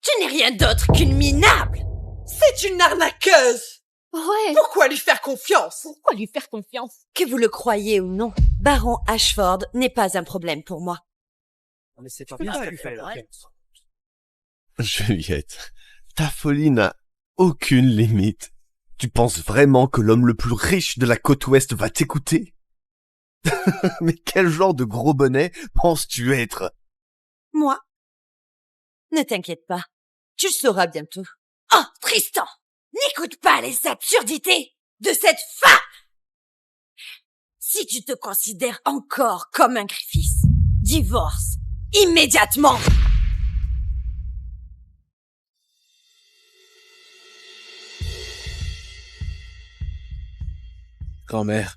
Tu n'es rien d'autre qu'une minable! C'est une arnaqueuse! Ouais! Pourquoi lui faire confiance? Pourquoi lui faire confiance? Que vous le croyez ou non, Baron Ashford n'est pas un problème pour moi. Mais c'est pas bien ce qu'elle fait, là. Juliette, ta folie n'a aucune limite. Tu penses vraiment que l'homme le plus riche de la côte ouest va t'écouter? Mais quel genre de gros bonnet penses-tu être? Moi? Ne t'inquiète pas, tu le sauras bientôt. Oh, Tristan! N'écoute pas les absurdités de cette femme! Si tu te considères encore comme un Griffiths, divorce immédiatement! Grand-mère,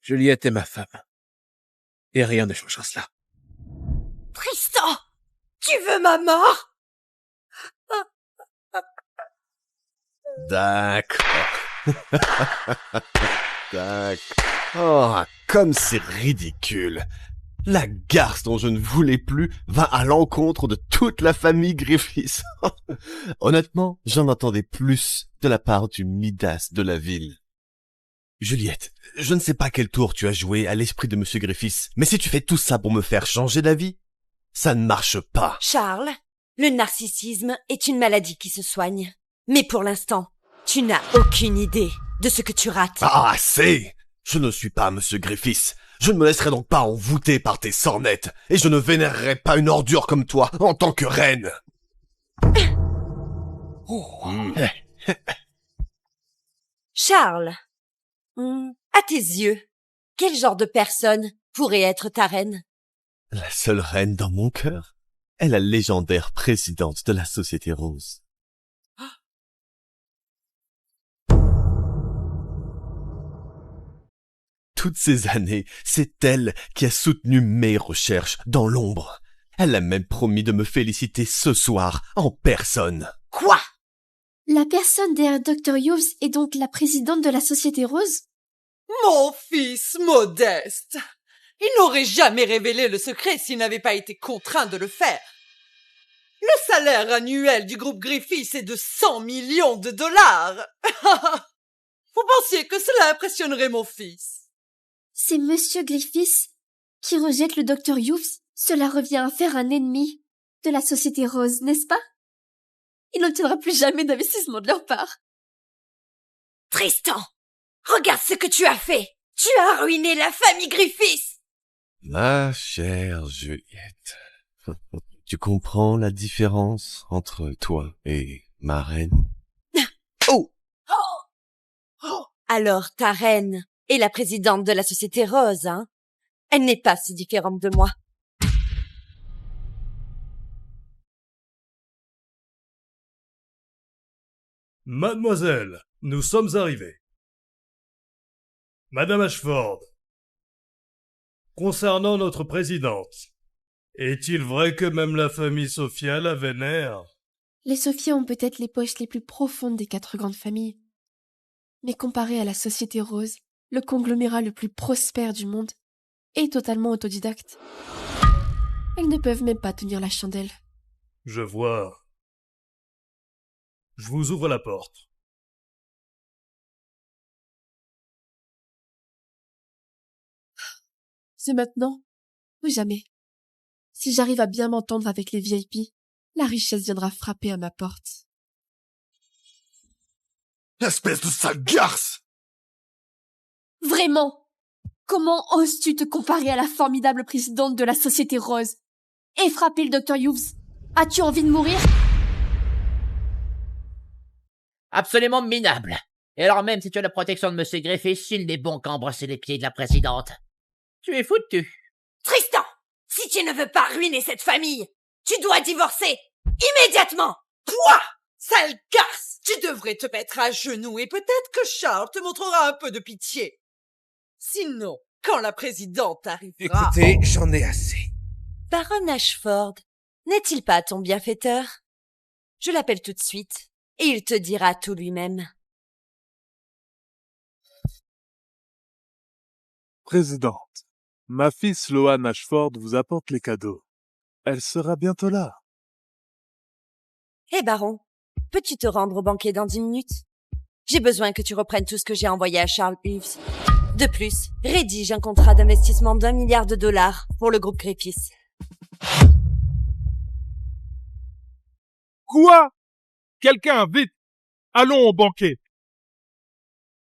Juliette est ma femme. Et rien ne changera cela. Tristan! Tu veux ma mort? D'accord. D'accord. Oh, comme c'est ridicule. La garce dont je ne voulais plus va à l'encontre de toute la famille Griffiths. Honnêtement, j'en entendais plus de la part du Midas de la ville. Juliette, je ne sais pas quel tour tu as joué à l'esprit de Monsieur Griffiths, mais si tu fais tout ça pour me faire changer d'avis, ça ne marche pas. Charles, le narcissisme est une maladie qui se soigne. Mais pour l'instant, tu n'as aucune idée de ce que tu rates. Ah, assez! Je ne suis pas Monsieur Griffiths. Je ne me laisserai donc pas envoûter par tes sornettes, et je ne vénérerai pas une ordure comme toi en tant que reine. Charles, à tes yeux, quel genre de personne pourrait être ta reine? La seule reine dans mon cœur est la légendaire présidente de la Société Rose. Toutes ces années, c'est elle qui a soutenu mes recherches dans l'ombre. Elle a même promis de me féliciter ce soir en personne. Quoi? La personne derrière Dr. Hughes est donc la présidente de la Société Rose? Mon fils modeste! Il n'aurait jamais révélé le secret s'il n'avait pas été contraint de le faire. Le salaire annuel du groupe Griffiths est de 100 millions de dollars. Vous pensiez que cela impressionnerait mon fils? C'est Monsieur Griffiths qui rejette le Dr. Hughes. Cela revient à faire un ennemi de la Société Rose, n'est-ce pas? Il n'obtiendra plus jamais d'investissement de leur part. Tristan, regarde ce que tu as fait. Tu as ruiné la famille Griffiths. Ma chère Juliette, tu comprends la différence entre toi et ma reine? Oh! Alors ta reine est la présidente de la Société Rose, hein? Elle n'est pas si différente de moi. Mademoiselle, nous sommes arrivés. Madame Ashford, concernant notre présidente, est-il vrai que même la famille Sophia la vénère? Les Sophia ont peut-être les poches les plus profondes des 4 grandes familles. Mais comparé à la Société Rose, le conglomérat le plus prospère du monde, est totalement autodidacte. Elles ne peuvent même pas tenir la chandelle. Je vois. Je vous ouvre la porte. C'est maintenant ou jamais. Si j'arrive à bien m'entendre avec les VIP, la richesse viendra frapper à ma porte. Espèce de sale garce! Vraiment? Comment oses-tu te comparer à la formidable présidente de la Société Rose et frapper le Dr. Hughes? As-tu envie de mourir? Absolument minable. Et alors même si tu as la protection de Monsieur Griffiths, il n'est bon qu'à embrasser les pieds de la présidente. Tu es foutu. Tristan, si tu ne veux pas ruiner cette famille, tu dois divorcer immédiatement. Toi, sale garce, tu devrais te mettre à genoux et peut-être que Charles te montrera un peu de pitié. Sinon, quand la présidente arrivera... Écoutez, j'en ai assez. Baron Ashford, n'est-il pas ton bienfaiteur? Je l'appelle tout de suite, et il te dira tout lui-même. Présidente, ma fille Sloane Ashford vous apporte les cadeaux. Elle sera bientôt là. Hé, Baron, peux-tu te rendre au banquet dans 10 minutes? J'ai besoin que tu reprennes tout ce que j'ai envoyé à Charles Hughes. De plus, rédige un contrat d'investissement d'1 milliard de dollars pour le groupe Griffiths. Quoi? Quelqu'un, vite! Allons au banquet.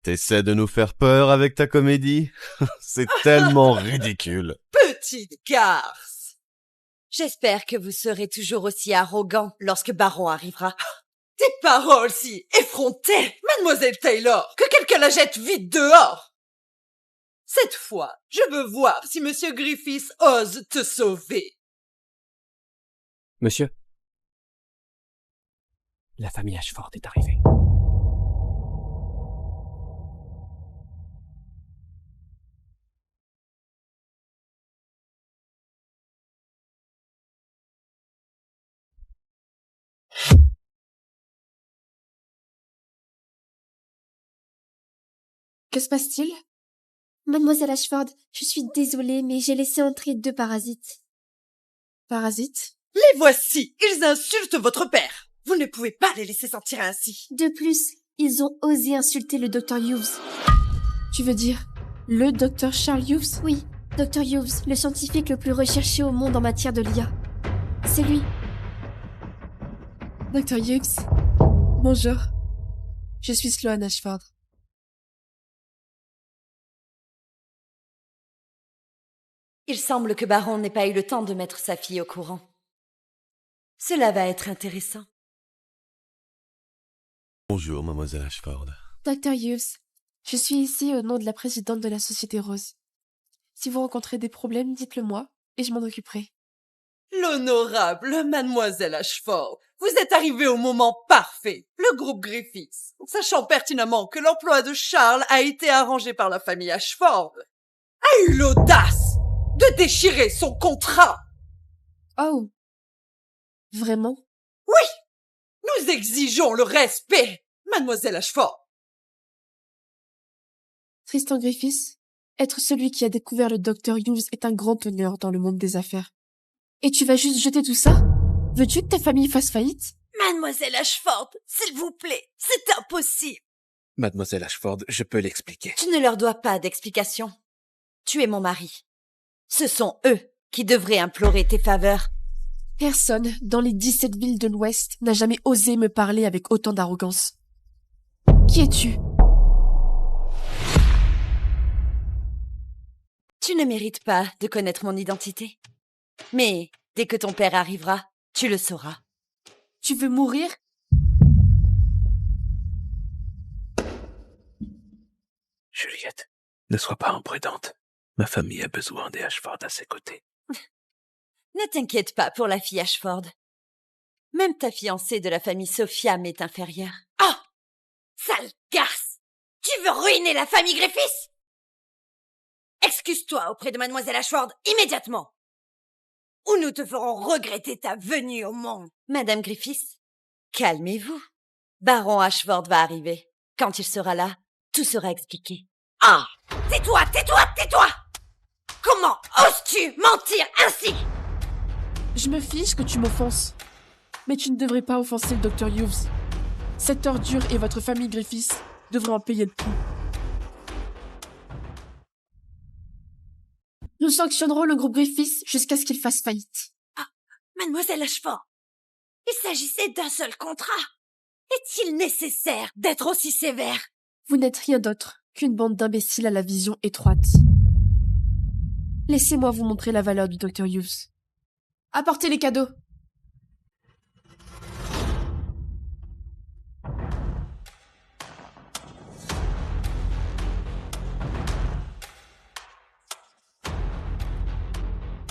T'essaies de nous faire peur avec ta comédie? C'est tellement ridicule. Petite garce! J'espère que vous serez toujours aussi arrogant lorsque Baron arrivera. Tes paroles si effrontées! Mademoiselle Taylor, que quelqu'un la jette vite dehors! Cette fois, je veux voir si Monsieur Griffiths ose te sauver. Monsieur, la famille Ashford est arrivée. Que se passe-t-il? Mademoiselle Ashford, je suis désolée, mais j'ai laissé entrer 2 parasites. Parasites? Les voici! Ils insultent votre père! Vous ne pouvez pas les laisser sortir ainsi. De plus, ils ont osé insulter le Dr. Hughes. Tu veux dire le Dr. Charles Hughes? Oui, Dr. Hughes, le scientifique le plus recherché au monde en matière de l'IA. C'est lui. Dr. Hughes, bonjour. Je suis Sloane Ashford. Il semble que Baron n'ait pas eu le temps de mettre sa fille au courant. Cela va être intéressant. Bonjour, mademoiselle Ashford. Dr. Hughes, je suis ici au nom de la présidente de la Société Rose. Si vous rencontrez des problèmes, dites-le moi, et je m'en occuperai. L'honorable Mademoiselle Ashford, vous êtes arrivée au moment parfait. Le groupe Griffiths, sachant pertinemment que l'emploi de Charles a été arrangé par la famille Ashford, a eu l'audace de déchirer son contrat. Oh. Vraiment? Oui! Nous exigeons le respect, Mademoiselle Ashford. Tristan Griffiths, être celui qui a découvert le Dr. Hughes est un grand honneur dans le monde des affaires. Et tu vas juste jeter tout ça? Veux-tu que ta famille fasse faillite? Mademoiselle Ashford, s'il vous plaît, c'est impossible. Mademoiselle Ashford, je peux l'expliquer. Tu ne leur dois pas d'explication. Tu es mon mari. Ce sont eux qui devraient implorer tes faveurs. Personne dans les 17 villes de l'Ouest n'a jamais osé me parler avec autant d'arrogance. Qui es-tu? Tu ne mérites pas de connaître mon identité. Mais dès que ton père arrivera, tu le sauras. Tu veux mourir? Juliette, ne sois pas imprudente. Ma famille a besoin des Ashford à ses côtés. Ne t'inquiète pas pour la fille Ashford. Même ta fiancée de la famille Sophia m'est inférieure. Ah! Sale garce! Tu veux ruiner la famille Griffiths? Excuse-toi auprès de Mademoiselle Ashford immédiatement, ou nous te ferons regretter ta venue au monde. Madame Griffiths, calmez-vous. Baron Ashford va arriver. Quand il sera là, tout sera expliqué. Ah! Tais-toi, tais-toi, tais-toi! Comment oses-tu mentir ainsi? Je me fiche que tu m'offenses. Mais tu ne devrais pas offenser le Dr. Hughes. Cette ordure et votre famille Griffiths devraient en payer le prix. Nous sanctionnerons le groupe Griffiths jusqu'à ce qu'il fasse faillite. Ah, Mademoiselle Ashford, il s'agissait d'un seul contrat. Est-il nécessaire d'être aussi sévère? Vous n'êtes rien d'autre qu'une bande d'imbéciles à la vision étroite. Laissez-moi vous montrer la valeur du Dr. Hughes. Apportez les cadeaux.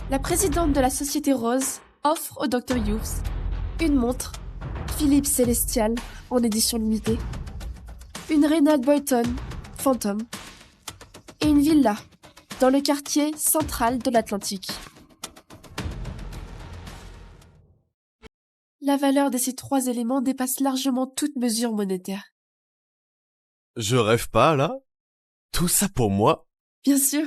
La présidente de la Société Rose offre au Dr. Hughes une montre Philips Célestial en édition limitée, une Reynald Boyton Phantom et une villa dans le quartier central de l'Atlantique. La valeur de ces 3 éléments dépasse largement toute mesure monétaire. Je rêve pas, là? Tout ça pour moi? Bien sûr,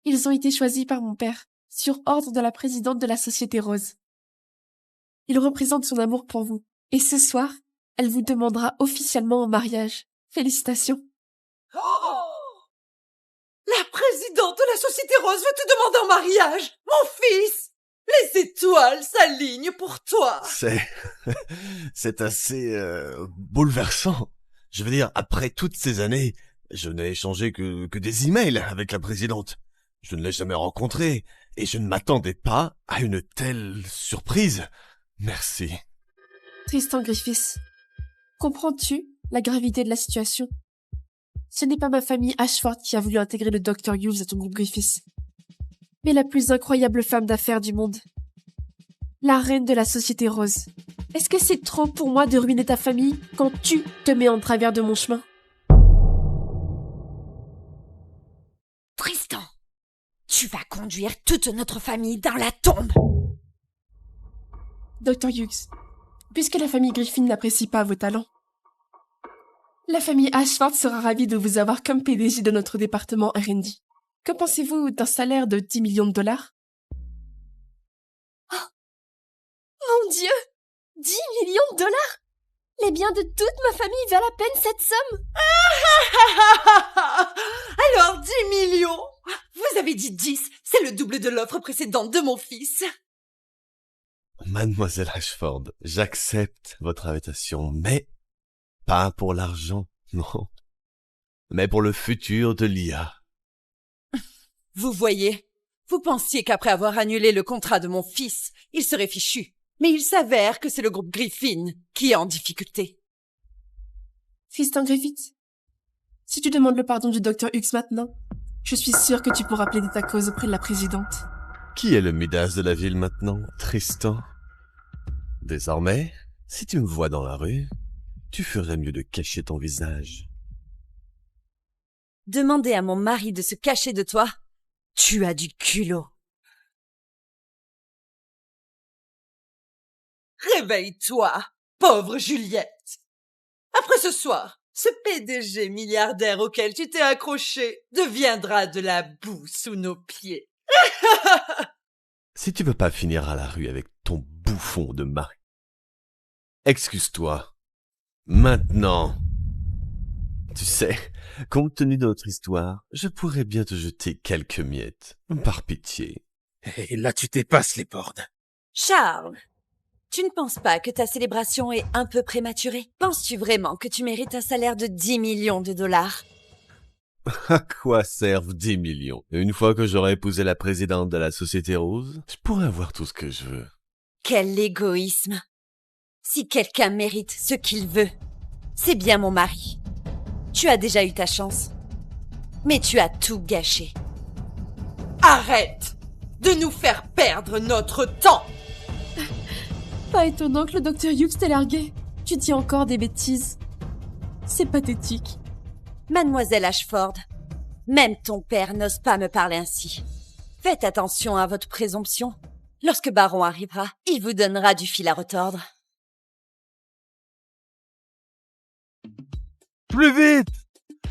ils ont été choisis par mon père, sur ordre de la présidente de la Société Rose. Ils représentent son amour pour vous, et ce soir, elle vous demandera officiellement en mariage. Félicitations. Oh! La présidente de la Société Rose veut te demander en mariage, mon fils! Les étoiles s'alignent pour toi. C'est assez bouleversant. Je veux dire, après toutes ces années, je n'ai échangé que des emails avec la présidente. Je ne l'ai jamais rencontrée et je ne m'attendais pas à une telle surprise. Merci. Tristan Griffiths, comprends-tu la gravité de la situation? Ce n'est pas ma famille Ashford qui a voulu intégrer le Dr. Hughes à ton groupe Griffiths, mais la plus incroyable femme d'affaires du monde. La reine de la Société Rose. Est-ce que c'est trop pour moi de ruiner ta famille quand tu te mets en travers de mon chemin? Tristan, tu vas conduire toute notre famille dans la tombe. Dr. Hughes, puisque la famille Griffin n'apprécie pas vos talents, la famille Ashford sera ravie de vous avoir comme PDG de notre département R&D. Que pensez-vous d'un salaire de 10 millions de dollars? Mon Dieu! 10 millions de dollars? Les biens de toute ma famille valent à peine cette somme. Alors 10 millions? Vous avez dit 10, c'est le double de l'offre précédente de mon fils. Mademoiselle Ashford, j'accepte votre invitation, mais pas pour l'argent, non, mais pour le futur de l'IA. Vous voyez, vous pensiez qu'après avoir annulé le contrat de mon fils, il serait fichu. Mais il s'avère que c'est le groupe Griffin qui est en difficulté. Tristan Griffiths, si tu demandes le pardon du Dr. Hughes maintenant, je suis sûre que tu pourras plaider ta cause auprès de la présidente. Qui est le Midas de la ville maintenant, Tristan? Désormais, si tu me vois dans la rue, tu ferais mieux de cacher ton visage. Demander à mon mari de se cacher de toi? Tu as du culot. Réveille-toi, pauvre Juliette. Après ce soir, ce PDG milliardaire auquel tu t'es accroché deviendra de la boue sous nos pieds. Si tu veux pas finir à la rue avec ton bouffon de mari, excuse-toi. Maintenant. Tu sais, compte tenu de notre histoire, je pourrais bien te jeter quelques miettes, par pitié. Et là, tu dépasses les bornes. Charles, tu ne penses pas que ta célébration est un peu prématurée? Penses-tu vraiment que tu mérites un salaire de 10 millions de dollars? À quoi servent 10 millions? Une fois que j'aurai épousé la présidente de la Société Rose, je pourrai avoir tout ce que je veux. Quel égoïsme! Si quelqu'un mérite ce qu'il veut, c'est bien mon mari. Tu as déjà eu ta chance, mais tu as tout gâché. Arrête de nous faire perdre notre temps! Pas étonnant que le Dr. Hughes t'ait largué. Tu dis encore des bêtises. C'est pathétique. Mademoiselle Ashford, même ton père n'ose pas me parler ainsi. Faites attention à votre présomption. Lorsque Baron arrivera, il vous donnera du fil à retordre. Plus vite!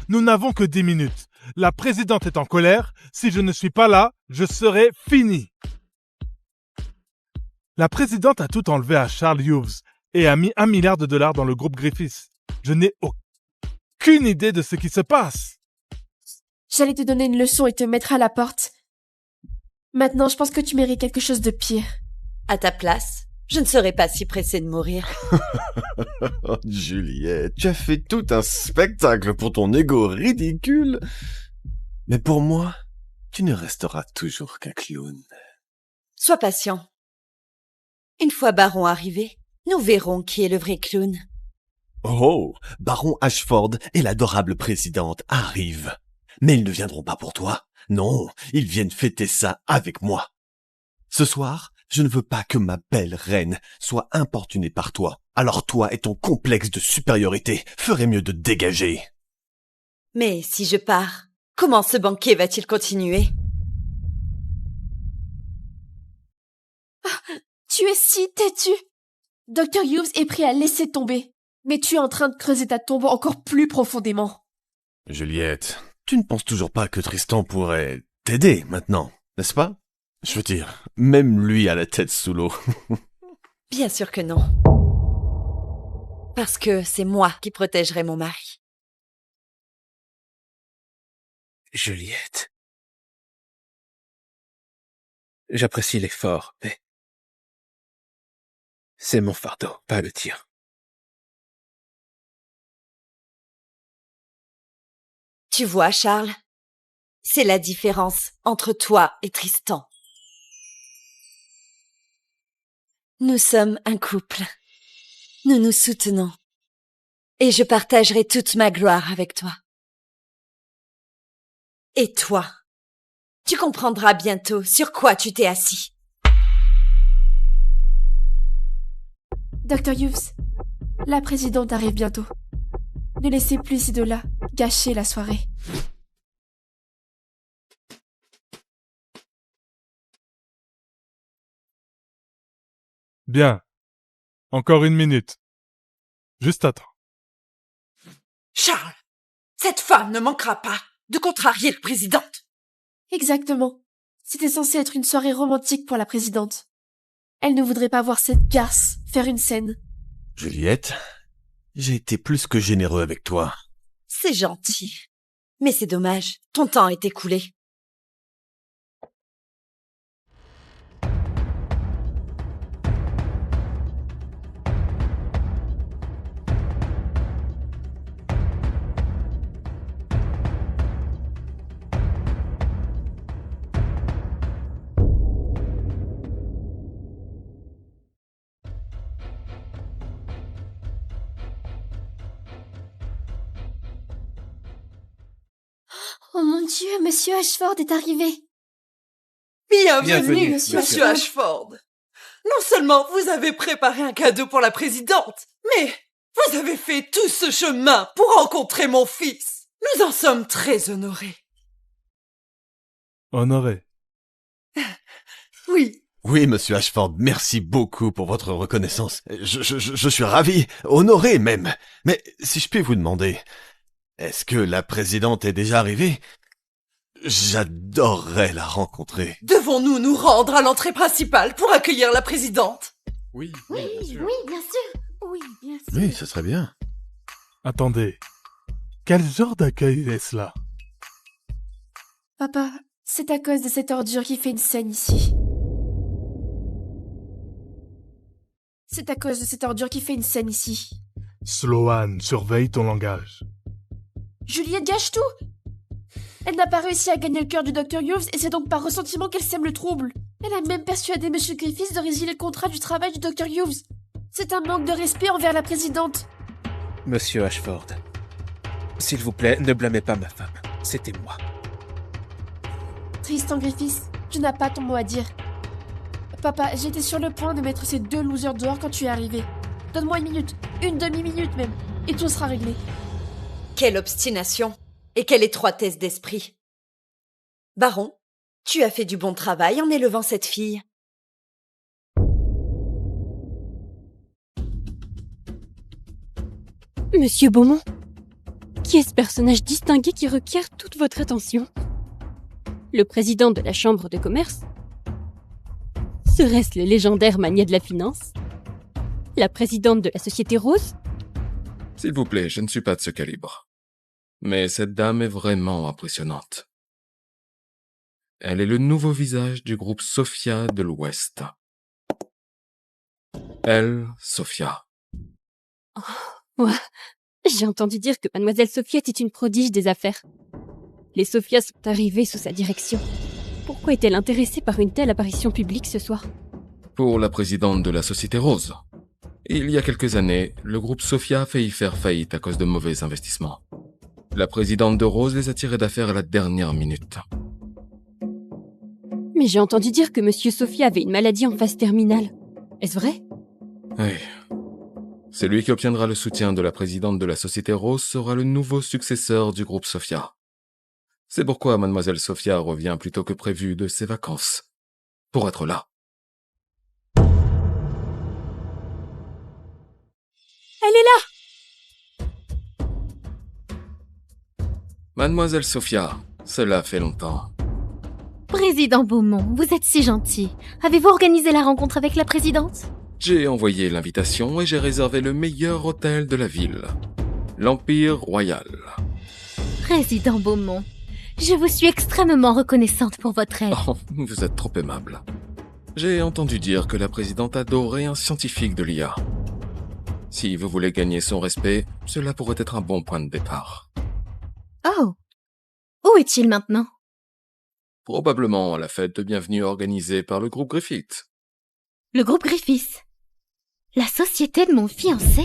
Nous n'avons que 10 minutes. La présidente est en colère. Si je ne suis pas là, je serai fini. La présidente a tout enlevé à Charles Hughes et a mis $1 milliard dans le groupe Griffiths. Je n'ai aucune idée de ce qui se passe. J'allais te donner une leçon et te mettre à la porte. Maintenant, je pense que tu mérites quelque chose de pire. À ta place, je ne serais pas si pressée de mourir. Oh, Juliette, tu as fait tout un spectacle pour ton ego ridicule. Mais pour moi, tu ne resteras toujours qu'un clown. Sois patient. Une fois Baron arrivé, nous verrons qui est le vrai clown. Oh, Baron Ashford et l'adorable présidente arrivent. Mais ils ne viendront pas pour toi. Non, ils viennent fêter ça avec moi. Ce soir, je ne veux pas que ma belle reine soit importunée par toi. Alors toi et ton complexe de supériorité feraient mieux de dégager. Mais si je pars, comment ce banquet va-t-il continuer? Tu es si têtu. Dr. Hughes est prêt à laisser tomber. Mais tu es en train de creuser ta tombe encore plus profondément. Juliette, tu ne penses toujours pas que Tristan pourrait t'aider maintenant, n'est-ce pas? Je veux dire, même lui a la tête sous l'eau. Bien sûr que non. Parce que c'est moi qui protégerai mon mari. Juliette. J'apprécie l'effort, mais... c'est mon fardeau, pas le tien. Tu vois, Charles, c'est la différence entre toi et Tristan. Nous sommes un couple. Nous nous soutenons. Et je partagerai toute ma gloire avec toi. Et toi, tu comprendras bientôt sur quoi tu t'es assis. Dr. Hughes, la présidente arrive bientôt. Ne laissez plus ici de là gâcher la soirée. Bien. Encore 1 minute. Juste attends. Charles, cette femme ne manquera pas de contrarier la présidente. Exactement. C'était censé être une soirée romantique pour la présidente. Elle ne voudrait pas voir cette garce faire une scène. Juliette, j'ai été plus que généreux avec toi. C'est gentil. Mais c'est dommage, ton temps est écoulé. Oh mon Dieu, Monsieur Ashford est arrivé. Bienvenue, Monsieur Monsieur Ashford. Non seulement vous avez préparé un cadeau pour la présidente, mais vous avez fait tout ce chemin pour rencontrer mon fils. Nous en sommes très honorés. Honoré. Oui. Oui, monsieur Ashford, merci beaucoup pour votre reconnaissance. Je suis ravi, honoré même. Mais si je puis vous demander, est-ce que la présidente est déjà arrivée? J'adorerais la rencontrer. Devons-nous nous rendre à l'entrée principale pour accueillir la présidente? Oui, bien sûr. Oui, bien sûr. Oui, ce serait bien. Attendez. Quel genre d'accueil est-ce là? Papa, c'est à cause de cette ordure qui fait une scène ici. C'est à cause de cette ordure qui fait une scène ici. Sloan, surveille ton langage. Juliette gâche tout. Elle n'a pas réussi à gagner le cœur du Dr. Hughes et c'est donc par ressentiment qu'elle sème le trouble. Elle a même persuadé M. Griffiths de résilier le contrat du travail du Dr. Hughes. C'est un manque de respect envers la présidente. Monsieur Ashford, s'il vous plaît, ne blâmez pas ma femme. C'était moi. Tristan Griffiths, tu n'as pas ton mot à dire. Papa, j'étais sur le point de mettre ces 2 losers dehors quand tu es arrivé. Donne-moi 1 minute, 1 demi-minute même, et tout sera réglé. Quelle obstination et quelle étroitesse d'esprit. Baron, tu as fait du bon travail en élevant cette fille. Monsieur Beaumont, qui est ce personnage distingué qui requiert toute votre attention? Le président de la Chambre de commerce? Serait-ce le légendaire mania de la finance? La présidente de la Société Rose? S'il vous plaît, je ne suis pas de ce calibre. Mais cette dame est vraiment impressionnante. Elle est le nouveau visage du groupe Sophia de l'Ouest. Elle, Sophia. Oh, ouais. J'ai entendu dire que Mademoiselle Sophia était une prodige des affaires. Les Sophias sont arrivées sous sa direction. Pourquoi est-elle intéressée par une telle apparition publique ce soir? Pour la présidente de la Société Rose. Il y a quelques années, le groupe Sophia a failli faire faillite à cause de mauvais investissements. La présidente de Rose les a tirés d'affaire à la dernière minute. Mais j'ai entendu dire que Monsieur Sophia avait une maladie en phase terminale. Est-ce vrai? Oui. Celui qui obtiendra le soutien de la présidente de la Société Rose sera le nouveau successeur du groupe Sophia. C'est pourquoi Mademoiselle Sophia revient plus tôt que prévu de ses vacances. Pour être là. Elle est là! Mademoiselle Sophia, cela fait longtemps. Président Beaumont, vous êtes si gentil. Avez-vous organisé la rencontre avec la présidente? J'ai envoyé l'invitation et j'ai réservé le meilleur hôtel de la ville. L'Empire Royal. Président Beaumont, je vous suis extrêmement reconnaissante pour votre aide. Oh, vous êtes trop aimable. J'ai entendu dire que la présidente adorait un scientifique de l'IA. Si vous voulez gagner son respect, cela pourrait être un bon point de départ. Oh. Où est-il maintenant? Probablement à la fête de bienvenue organisée par le groupe Griffith. Le groupe Griffith? La société de mon fiancé?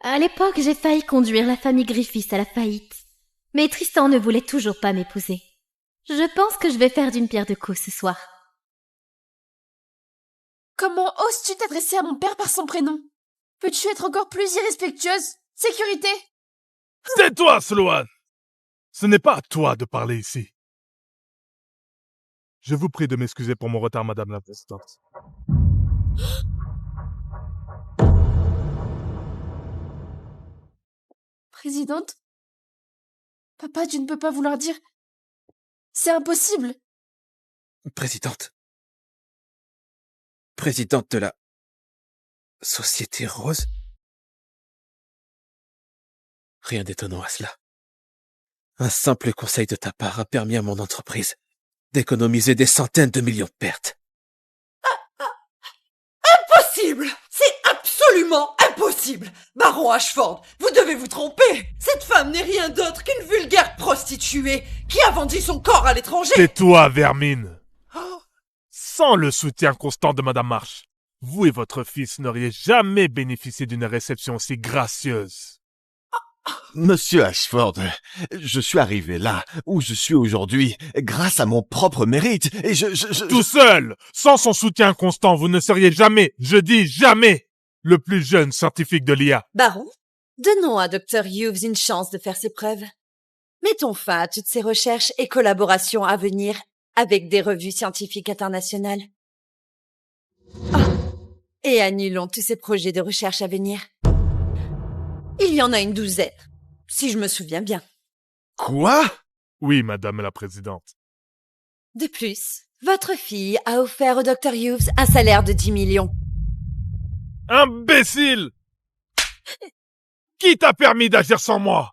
À l'époque, j'ai failli conduire la famille Griffith à la faillite. Mais Tristan ne voulait toujours pas m'épouser. Je pense que je vais faire d'une pierre deux coups ce soir. Comment oses-tu t'adresser à mon père par son prénom? Peux-tu être encore plus irrespectueuse? Sécurité! C'est toi, Sloan! Ce n'est pas à toi de parler ici. Je vous prie de m'excuser pour mon retard, Madame la Présidente. Présidente? Papa, tu ne peux pas vouloir dire... C'est impossible! Présidente. Présidente de la... Société Rose? Rien d'étonnant à cela. Un simple conseil de ta part a permis à mon entreprise d'économiser des centaines de millions de pertes. Impossible! C'est absolument impossible! Baron Ashford, vous devez vous tromper! Cette femme n'est rien d'autre qu'une vulgaire prostituée qui a vendu son corps à l'étranger! Tais-toi, vermine! Sans le soutien constant de Madame Marsh, vous et votre fils n'auriez jamais bénéficié d'une réception aussi gracieuse. Monsieur Ashford, je suis arrivé là où je suis aujourd'hui grâce à mon propre mérite et Tout seul, sans son soutien constant, vous ne seriez jamais, je dis jamais, le plus jeune scientifique de l'IA. Baron, donnons à Dr. Hughes une chance de faire ses preuves. Mettons fin à toutes ces recherches et collaborations à venir avec des revues scientifiques internationales. Et annulons tous ces projets de recherche à venir. Il y en a une douzaine, si je me souviens bien. Quoi? Oui, Madame la Présidente. De plus, votre fille a offert au Dr. Hughes un salaire de 10 millions. Imbécile! Qui t'a permis d'agir sans moi?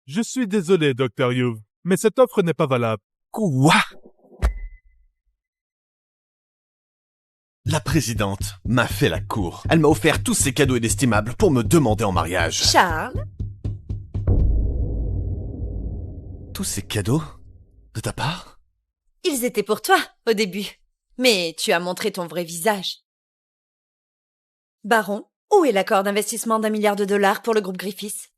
Je suis désolé, Dr. Hughes, mais cette offre n'est pas valable. Quoi? La présidente m'a fait la cour. Elle m'a offert tous ces cadeaux inestimables pour me demander en mariage. Charles? Tous ces cadeaux? De ta part? Ils étaient pour toi, au début. Mais tu as montré ton vrai visage. Baron, où est l'accord d'investissement d'1 milliard de dollars pour le groupe Griffith?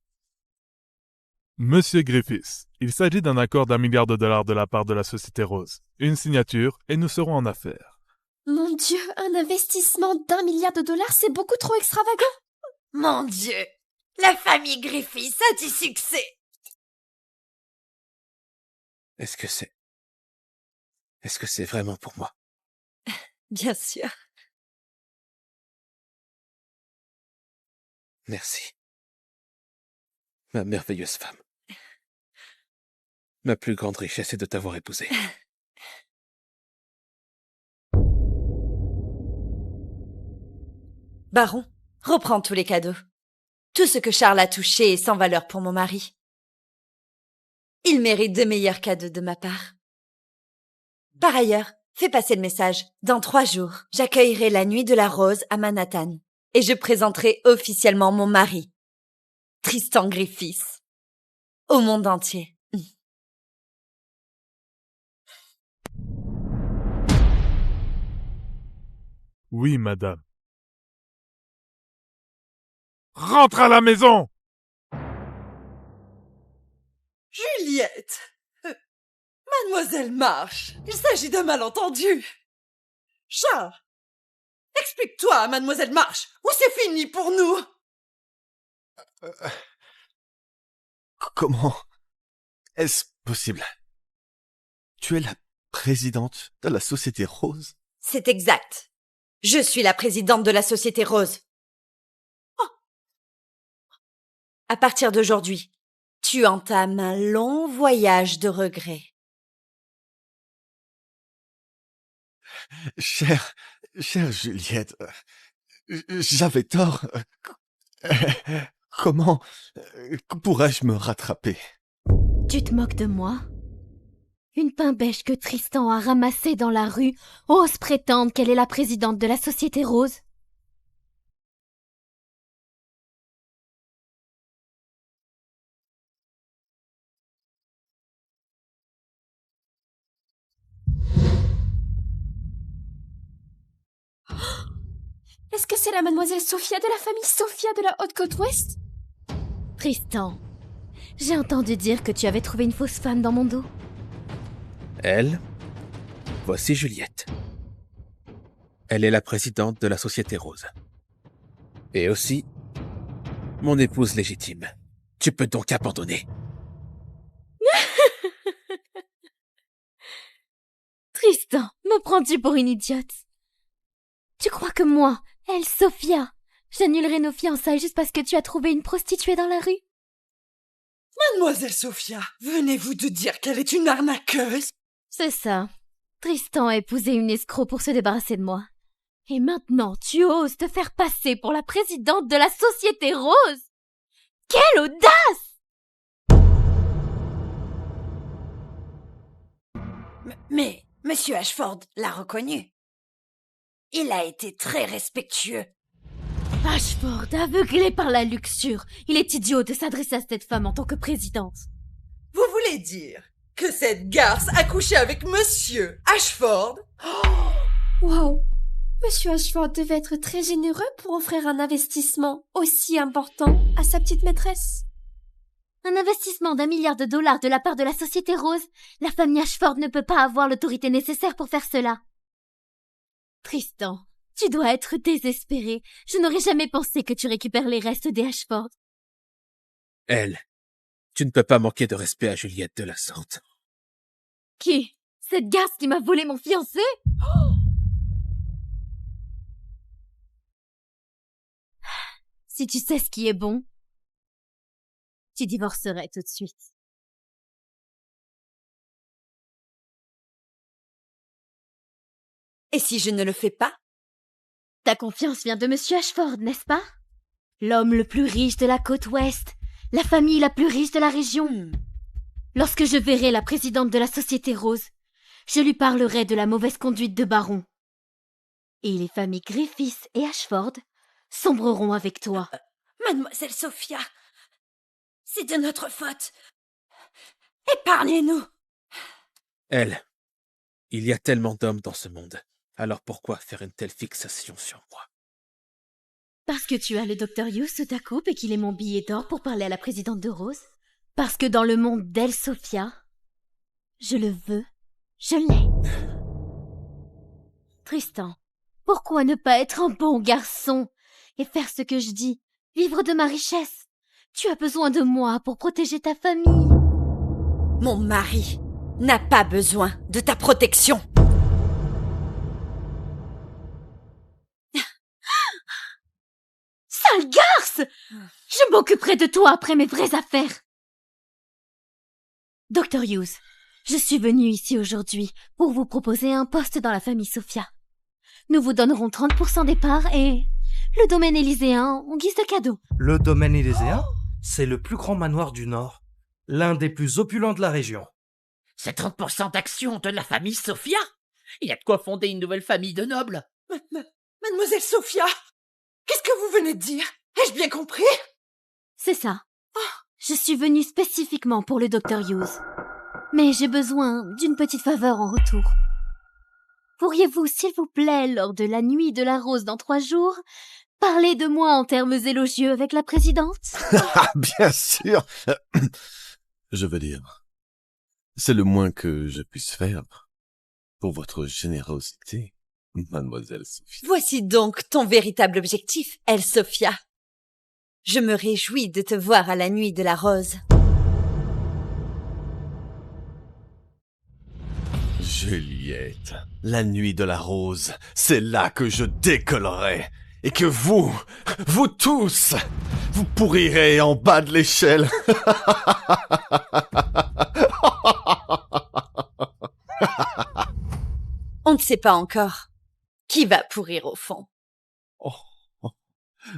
Monsieur Griffiths, il s'agit d'un accord d'1 milliard de dollars de la part de la Société Rose. Une signature et nous serons en affaires. Mon Dieu, un investissement d'1 milliard de dollars, c'est beaucoup trop extravagant. Mon Dieu, la famille Griffith a du succès. Est-ce que c'est vraiment pour moi? Bien sûr. Merci. Ma merveilleuse femme. Ma plus grande richesse est de t'avoir épousée. Baron, reprends tous les cadeaux. Tout ce que Charles a touché est sans valeur pour mon mari. Il mérite de meilleurs cadeaux de ma part. Par ailleurs, fais passer le message. Dans 3 jours, j'accueillerai la nuit de la rose à Manhattan. Et je présenterai officiellement mon mari, Tristan Griffith, au monde entier. Oui, madame. Rentre à la maison! Juliette! Mademoiselle Marsh, il s'agit d'un malentendu. Charles, explique-toi, Mademoiselle Marsh, ou c'est fini pour nous? Comment est-ce possible? Tu es la présidente de la Société Rose? C'est exact. Je suis la présidente de la Société Rose. Oh. À partir d'aujourd'hui, tu entames un long voyage de regret. Chère Juliette, j'avais tort. Comment pourrais-je me rattraper? Tu te moques de moi? Une pain beige que Tristan a ramassée dans la rue ose prétendre qu'elle est la présidente de la Société Rose. Est-ce que c'est la mademoiselle Sophia de la famille Sophia de la Haute-Côte-Ouest? Tristan, j'ai entendu dire que tu avais trouvé une fausse femme dans mon dos. Elle, voici Juliette. Elle est la présidente de la Société Rose. Et aussi, mon épouse légitime. Tu peux donc abandonner. Tristan, me prends-tu pour une idiote? Tu crois que moi, elle, Sophia, j'annulerai nos fiançailles juste parce que tu as trouvé une prostituée dans la rue? Mademoiselle Sophia, venez-vous de dire qu'elle est une arnaqueuse? C'est ça. Tristan a épousé une escroc pour se débarrasser de moi. Et maintenant, tu oses te faire passer pour la présidente de la Société Rose? Quelle audace! Mais Monsieur Ashford l'a reconnu. Il a été très respectueux. Ashford, aveuglé par la luxure, il est idiot de s'adresser à cette femme en tant que présidente. Vous voulez dire que cette garce a couché avec Monsieur Ashford? Wow! Monsieur Ashford devait être très généreux pour offrir un investissement aussi important à sa petite maîtresse. Un investissement d'1 milliard de dollars de la part de la Société Rose? La famille Ashford ne peut pas avoir l'autorité nécessaire pour faire cela. Tristan, tu dois être désespéré. Je n'aurais jamais pensé que tu récupères les restes des Ashford. Elle, tu ne peux pas manquer de respect à Juliette de la sorte. Qui? Cette garce qui m'a volé mon fiancé? Si tu sais ce qui est bon, tu divorcerais tout de suite. Et si je ne le fais pas? Ta confiance vient de Monsieur Ashford, n'est-ce pas? L'homme le plus riche de la côte ouest, la famille la plus riche de la région. Lorsque je verrai la présidente de la Société Rose, je lui parlerai de la mauvaise conduite de Baron. Et les familles Griffiths et Ashford sombreront avec toi. Mademoiselle Sophia, c'est de notre faute. Épargnez-nous. Elle, il y a tellement d'hommes dans ce monde. Alors pourquoi faire une telle fixation sur moi? Parce que tu as le Dr. Hughes sous ta coupe et qu'il est mon billet d'or pour parler à la présidente de Rose? Parce que dans le monde d'El Sophia, je le veux, je l'ai. Tristan, pourquoi ne pas être un bon garçon et faire ce que je dis, vivre de ma richesse? Tu as besoin de moi pour protéger ta famille. Mon mari n'a pas besoin de ta protection. Sale garce! Je m'occuperai de toi après mes vraies affaires. Dr. Hughes, je suis venue ici aujourd'hui pour vous proposer un poste dans la famille Sophia. Nous vous donnerons 30% des parts et le domaine élyséen en guise de cadeau. Le domaine élyséen, c'est le plus grand manoir du Nord, l'un des plus opulents de la région. C'est 30% d'actions de la famille Sophia? Il y a de quoi fonder une nouvelle famille de nobles. Mademoiselle Sophia, qu'est-ce que vous venez de dire? Ai-je bien compris? C'est ça. Je suis venue spécifiquement pour le Dr. Hughes. Mais j'ai besoin d'une petite faveur en retour. Pourriez-vous, s'il vous plaît, lors de la nuit de la rose dans 3 jours, parler de moi en termes élogieux avec la présidente? Bien sûr. Je veux dire, c'est le moins que je puisse faire pour votre générosité, mademoiselle Sophia. Voici donc ton véritable objectif, El Sophia. Je me réjouis de te voir à la nuit de la rose. Juliette, la nuit de la rose, c'est là que je décollerai. Et que vous tous, vous pourrirez en bas de l'échelle. On ne sait pas encore qui va pourrir au fond.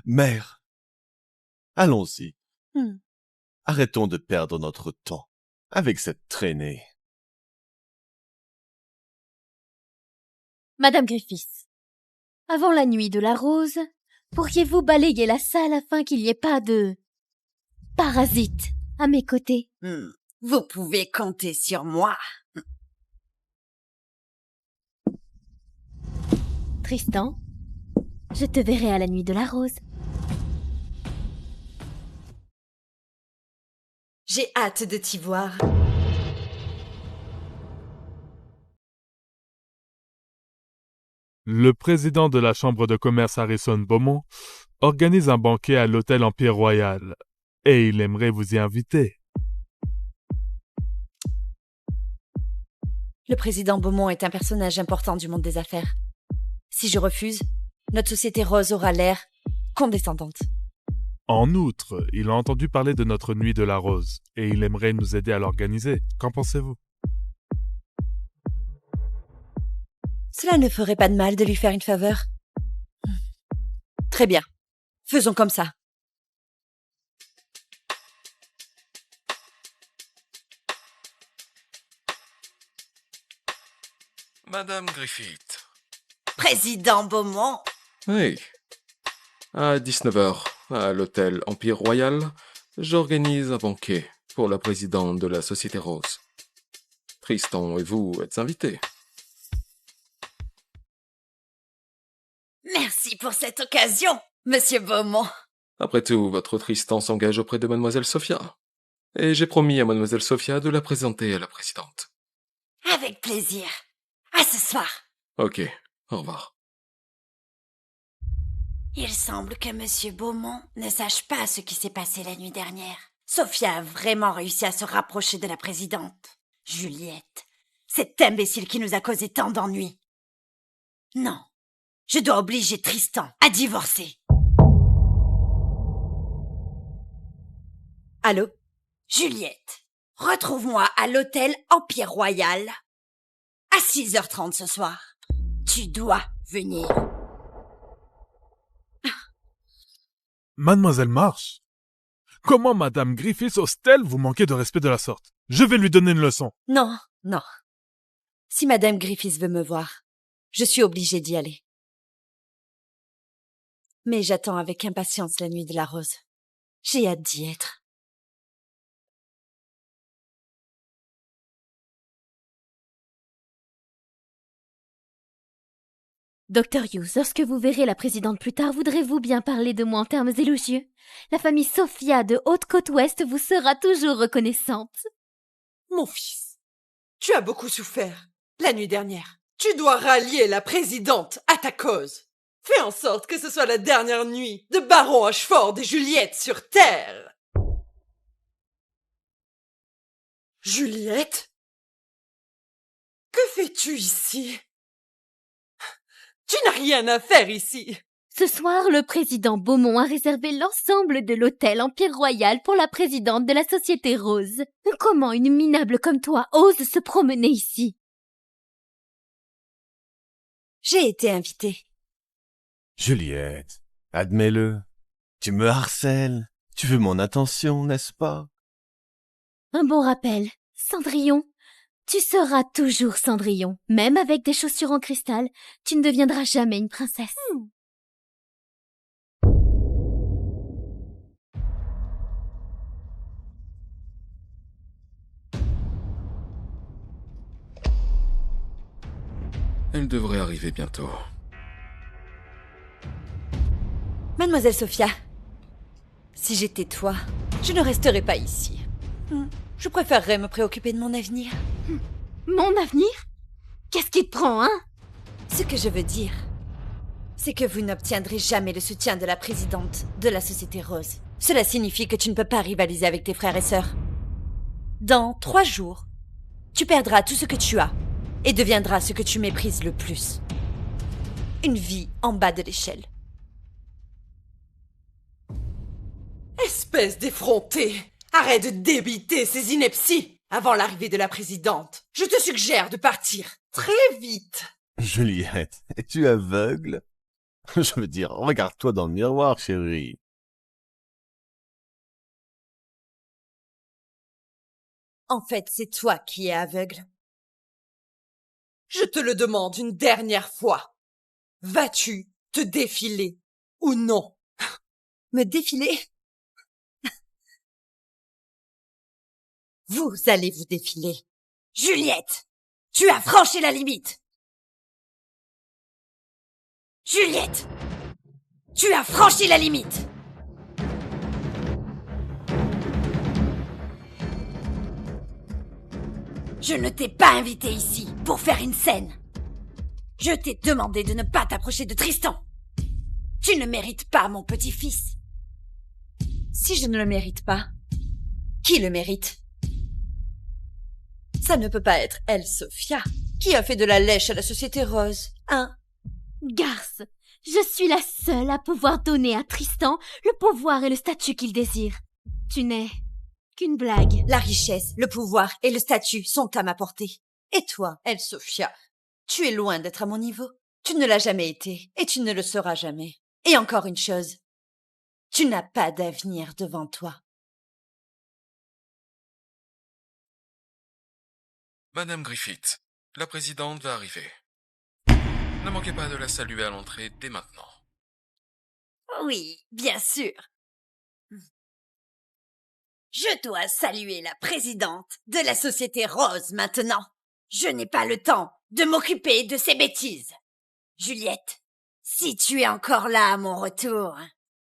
Mère, allons-y. Arrêtons de perdre notre temps avec cette traînée. Madame Griffiths, avant la nuit de la rose, pourriez-vous balayer la salle afin qu'il n'y ait pas de parasites à mes côtés? Vous pouvez compter sur moi. Tristan, je te verrai à la nuit de la rose. J'ai hâte de t'y voir. Le président de la Chambre de commerce Harrison Beaumont organise un banquet à l'hôtel Empire Royal et il aimerait vous y inviter. Le président Beaumont est un personnage important du monde des affaires. Si je refuse, notre société rose aura l'air condescendante. En outre, il a entendu parler de notre nuit de la rose et il aimerait nous aider à l'organiser. Qu'en pensez-vous? Cela ne ferait pas de mal de lui faire une faveur. Très bien. Faisons comme ça. Madame Griffith. Président Beaumont. Oui. À 19h, à l'hôtel Empire Royal, j'organise un banquet pour la présidente de la Société Rose. Tristan et vous êtes invités. Merci pour cette occasion, Monsieur Beaumont. Après tout, votre Tristan s'engage auprès de Mademoiselle Sophia. Et j'ai promis à Mademoiselle Sophia de la présenter à la présidente. Avec plaisir. À ce soir. Ok, au revoir. Il semble que Monsieur Beaumont ne sache pas ce qui s'est passé la nuit dernière. Sophia a vraiment réussi à se rapprocher de la présidente. Juliette, cet imbécile qui nous a causé tant d'ennuis. Non, je dois obliger Tristan à divorcer. Allô? Juliette, retrouve-moi à l'hôtel Empire Royal à 6h30 ce soir. Tu dois venir. Mademoiselle Marsh? Comment Madame Griffiths ose-t-elle vous manquer de respect de la sorte? Je vais lui donner une leçon. Non, non. Si Madame Griffiths veut me voir, je suis obligée d'y aller. Mais j'attends avec impatience la nuit de la rose. J'ai hâte d'y être. Dr. Hughes, lorsque vous verrez la présidente plus tard, voudrez-vous bien parler de moi en termes élogieux? La famille Sophia de Haute-Côte-Ouest vous sera toujours reconnaissante. Mon fils, tu as beaucoup souffert la nuit dernière. Tu dois rallier la présidente à ta cause. Fais en sorte que ce soit la dernière nuit de Baron Ashford et Juliette sur Terre. Juliette? Que fais-tu ici? Tu n'as rien à faire ici. Ce soir, le président Beaumont a réservé l'ensemble de l'hôtel Empire Royal pour la présidente de la Société Rose. Comment une minable comme toi ose se promener ici? J'ai été invitée. Juliette, admets-le. Tu me harcèles. Tu veux mon attention, n'est-ce pas? Un bon rappel. Cendrillon. Tu seras toujours Cendrillon. Même avec des chaussures en cristal, tu ne deviendras jamais une princesse. Elle devrait arriver bientôt. Mademoiselle Sophia, si j'étais toi, je ne resterais pas ici. Je préférerais me préoccuper de mon avenir. Mon avenir? Qu'est-ce qui te prend, hein? Ce que je veux dire, c'est que vous n'obtiendrez jamais le soutien de la présidente de la Société Rose. Cela signifie que tu ne peux pas rivaliser avec tes frères et sœurs. Dans 3 jours, tu perdras tout ce que tu as et deviendras ce que tu méprises le plus. Une vie en bas de l'échelle. Espèce d'effronté! Arrête de débiter ces inepties avant l'arrivée de la présidente. Je te suggère de partir très vite. Juliette, es-tu aveugle? Je veux dire, regarde-toi dans le miroir, chérie. En fait, c'est toi qui es aveugle. Je te le demande une dernière fois. Vas-tu te défiler ou non? Me défiler? Vous allez vous défiler. Juliette, tu as franchi la limite. Juliette, tu as franchi la limite. Je ne t'ai pas invité ici pour faire une scène. Je t'ai demandé de ne pas t'approcher de Tristan. Tu ne mérites pas mon petit-fils. Si je ne le mérite pas, qui le mérite? Ça ne peut pas être elle, Sophia, qui a fait de la lèche à la Société Rose, hein? Garce, je suis la seule à pouvoir donner à Tristan le pouvoir et le statut qu'il désire. Tu n'es qu'une blague. La richesse, le pouvoir et le statut sont à ma portée. Et toi, elle, Sophia, tu es loin d'être à mon niveau. Tu ne l'as jamais été, et tu ne le seras jamais. Et encore une chose, tu n'as pas d'avenir devant toi. Madame Griffith, la présidente va arriver. Ne manquez pas de la saluer à l'entrée dès maintenant. Oui, bien sûr. Je dois saluer la présidente de la Société Rose maintenant. Je n'ai pas le temps de m'occuper de ces bêtises. Juliette, si tu es encore là à mon retour,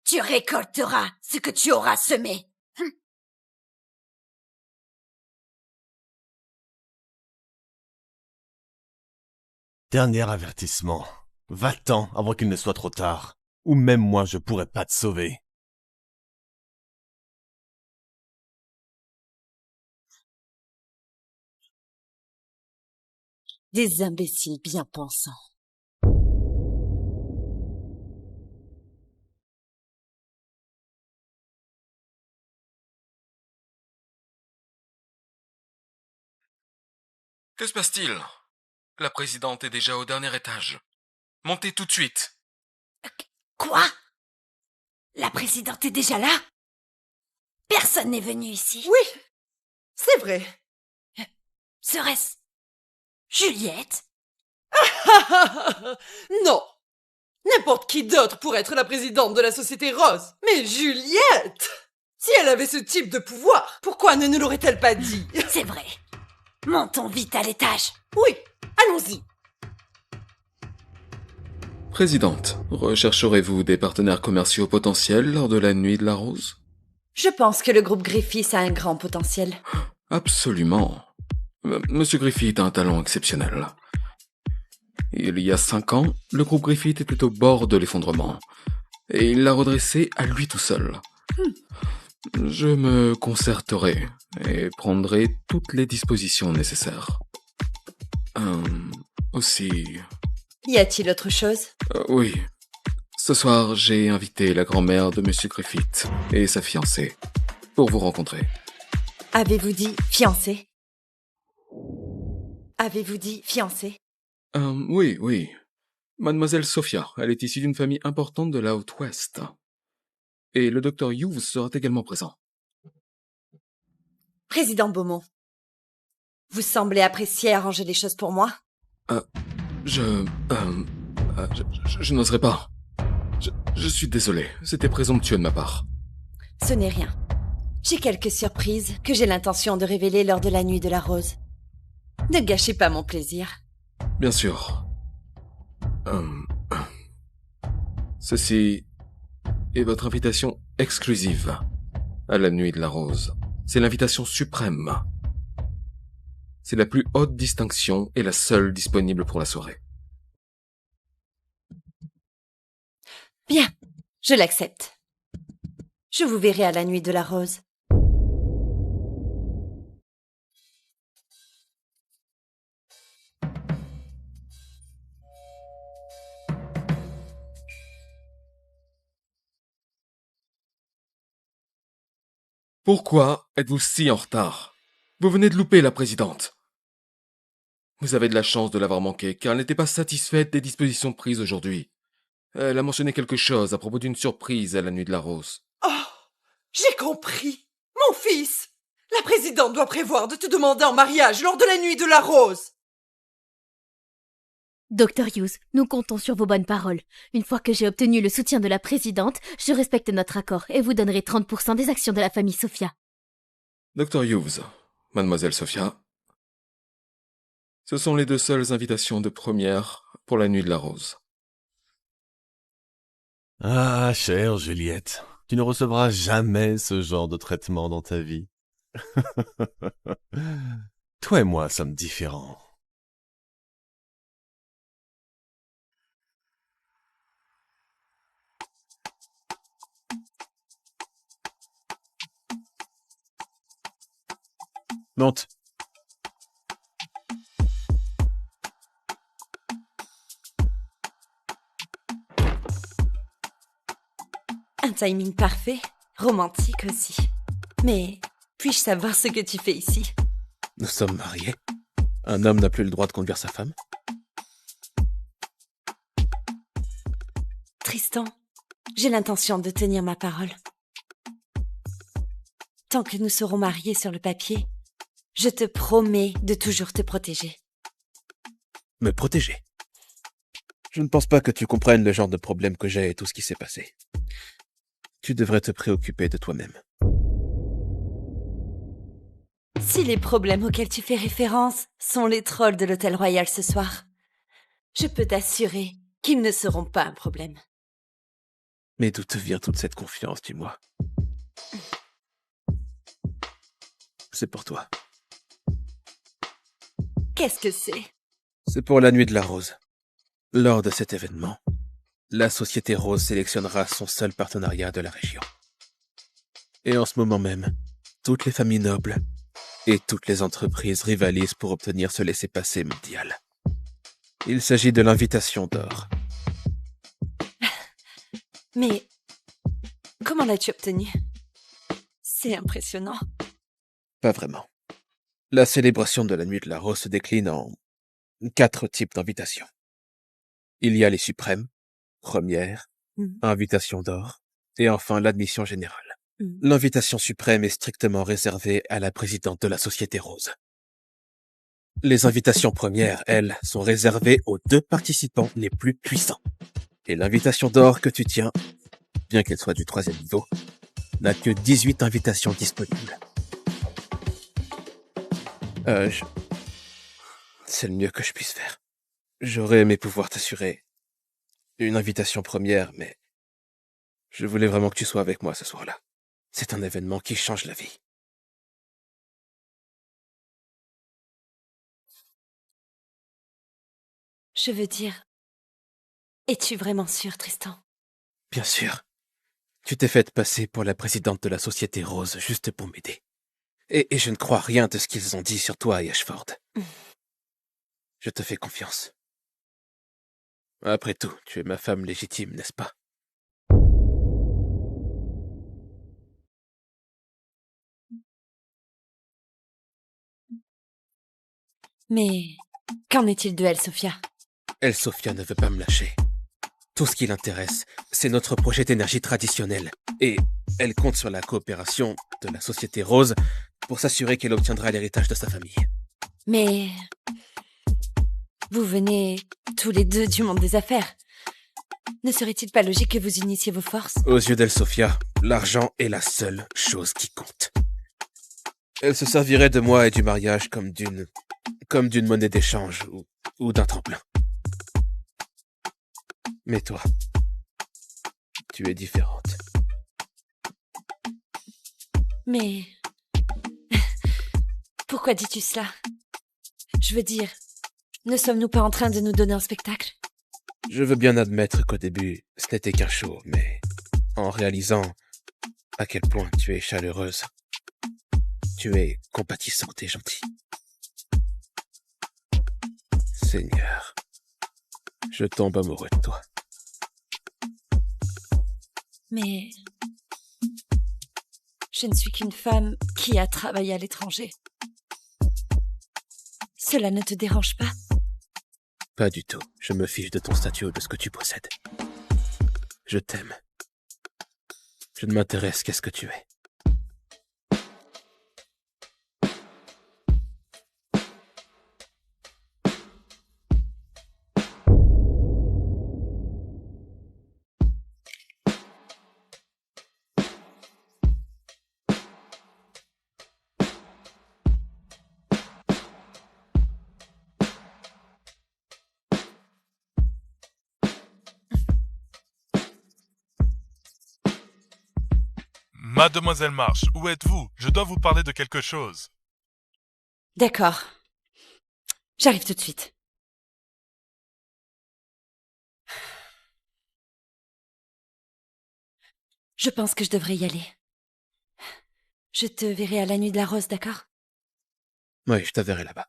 tu récolteras ce que tu auras semé. Dernier avertissement. Va-t'en avant qu'il ne soit trop tard. Ou même moi je pourrais pas te sauver. Des imbéciles bien pensants. Que se passe-t-il? La présidente est déjà au dernier étage. Montez tout de suite. Quoi? La présidente est déjà là? Personne n'est venu ici. Oui, c'est vrai. Serait-ce Juliette? Non. N'importe qui d'autre pourrait être la présidente de la Société Rose. Mais Juliette! Si elle avait ce type de pouvoir, pourquoi ne nous l'aurait-elle pas dit? C'est vrai. Montons vite à l'étage. Oui, allons-y. Présidente, rechercherez-vous des partenaires commerciaux potentiels lors de la nuit de la rose? Je pense que le groupe Griffith a un grand potentiel. Absolument. Monsieur Griffith a un talent exceptionnel. Il y a 5 ans, le groupe Griffith était au bord de l'effondrement. Et il l'a redressé à lui tout seul. Je me concerterai et prendrai toutes les dispositions nécessaires. Aussi... Y a-t-il autre chose? Oui. Ce soir, j'ai invité la grand-mère de Monsieur Griffith et sa fiancée pour vous rencontrer. Avez-vous dit fiancé? Avez-vous dit fiancé? Oui. Mademoiselle Sophia, elle est issue d'une famille importante de la Haute-Ouest. Et le docteur Hughes sera également présent. Président Beaumont, vous semblez apprécier arranger les choses pour moi? Je n'oserais pas. Je suis désolé, c'était présomptueux de ma part. Ce n'est rien. J'ai quelques surprises que j'ai l'intention de révéler lors de la nuit de la rose. Ne gâchez pas mon plaisir. Bien sûr. Ceci est votre invitation exclusive à la nuit de la rose. C'est l'invitation suprême. C'est la plus haute distinction et la seule disponible pour la soirée. Bien, je l'accepte. Je vous verrai à la nuit de la rose. Pourquoi êtes-vous si en retard? Vous venez de louper la présidente. Vous avez de la chance de l'avoir manqué, car elle n'était pas satisfaite des dispositions prises aujourd'hui. Elle a mentionné quelque chose à propos d'une surprise à la nuit de la rose. Oh, j'ai compris. Mon fils, la présidente doit prévoir de te demander en mariage lors de la nuit de la rose. Dr. Hughes, nous comptons sur vos bonnes paroles. Une fois que j'ai obtenu le soutien de la présidente, je respecte notre accord et vous donnerai 30% des actions de la famille Sophia. Dr. Hughes, Mademoiselle Sophia, ce sont les 2 seules invitations de première pour la nuit de la rose. Ah, chère Juliette, tu ne recevras jamais ce genre de traitement dans ta vie. Toi et moi sommes différents. Monte. Un timing parfait, romantique aussi. Mais puis-je savoir ce que tu fais ici? Nous sommes mariés. Un homme n'a plus le droit de conduire sa femme. Tristan, j'ai l'intention de tenir ma parole. Tant que nous serons mariés sur le papier, je te promets de toujours te protéger. Me protéger. Je ne pense pas que tu comprennes le genre de problème que j'ai et tout ce qui s'est passé. Tu devrais te préoccuper de toi-même. Si les problèmes auxquels tu fais référence sont les trolls de l'Hôtel Royal ce soir, je peux t'assurer qu'ils ne seront pas un problème. Mais d'où te vient toute cette confiance, dis-moi? C'est pour toi. Qu'est-ce que c'est? C'est pour la nuit de la rose. Lors de cet événement, la Société Rose sélectionnera son seul partenariat de la région. Et en ce moment même, toutes les familles nobles et toutes les entreprises rivalisent pour obtenir ce laissez-passer mondial. Il s'agit de l'invitation d'or. Mais comment l'as-tu obtenu? C'est impressionnant. Pas vraiment. La célébration de la nuit de la rose se décline en 4 types d'invitations. Il y a les suprêmes, première, invitation d'or, et enfin l'admission générale. L'invitation suprême est strictement réservée à la présidente de la Société Rose. Les invitations premières, elles, sont réservées aux 2 participants les plus puissants. Et l'invitation d'or que tu tiens, bien qu'elle soit du 3e niveau, n'a que 18 invitations disponibles. C'est le mieux que je puisse faire. J'aurais aimé pouvoir t'assurer une invitation première, mais je voulais vraiment que tu sois avec moi ce soir-là. C'est un événement qui change la vie. Je veux dire, es-tu vraiment sûr, Tristan? Bien sûr. Tu t'es faite passer pour la présidente de la Société Rose juste pour m'aider. Et je ne crois rien de ce qu'ils ont dit sur toi et Ashford. Je te fais confiance. Après tout, tu es ma femme légitime, n'est-ce pas? Mais qu'en est-il de elle, Sophia? Elle, Sophia, ne veut pas me lâcher. Tout ce qui l'intéresse, c'est notre projet d'énergie traditionnel. Et elle compte sur la coopération de la Société Rose pour s'assurer qu'elle obtiendra l'héritage de sa famille. Mais vous venez tous les deux du monde des affaires. Ne serait-il pas logique que vous unissiez vos forces? Aux yeux d'elle, Sophia, l'argent est la seule chose qui compte. Elle se servirait de moi et du mariage comme d'une monnaie d'échange ou d'un tremplin. Mais toi, tu es différente. Mais pourquoi dis-tu cela? Je veux dire, ne sommes-nous pas en train de nous donner un spectacle? Je veux bien admettre qu'au début, ce n'était qu'un show, mais en réalisant à quel point tu es chaleureuse, tu es compatissante et gentille. Seigneur, je tombe amoureux de toi. Mais je ne suis qu'une femme qui a travaillé à l'étranger. Cela ne te dérange pas? Pas du tout. Je me fiche de ton statut ou de ce que tu possèdes. Je t'aime. Je ne m'intéresse qu'à ce que tu es. Mademoiselle Marsh, où êtes-vous? Je dois vous parler de quelque chose. D'accord. J'arrive tout de suite. Je pense que je devrais y aller. Je te verrai à la nuit de la rose, d'accord? Oui, je te verrai là-bas.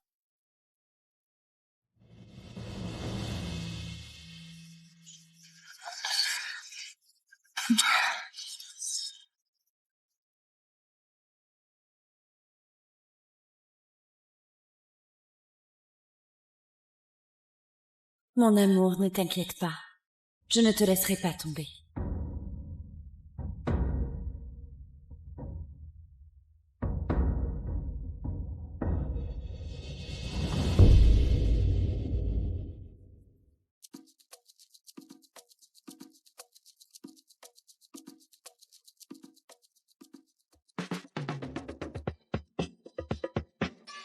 Mon amour, ne t'inquiète pas. Je ne te laisserai pas tomber.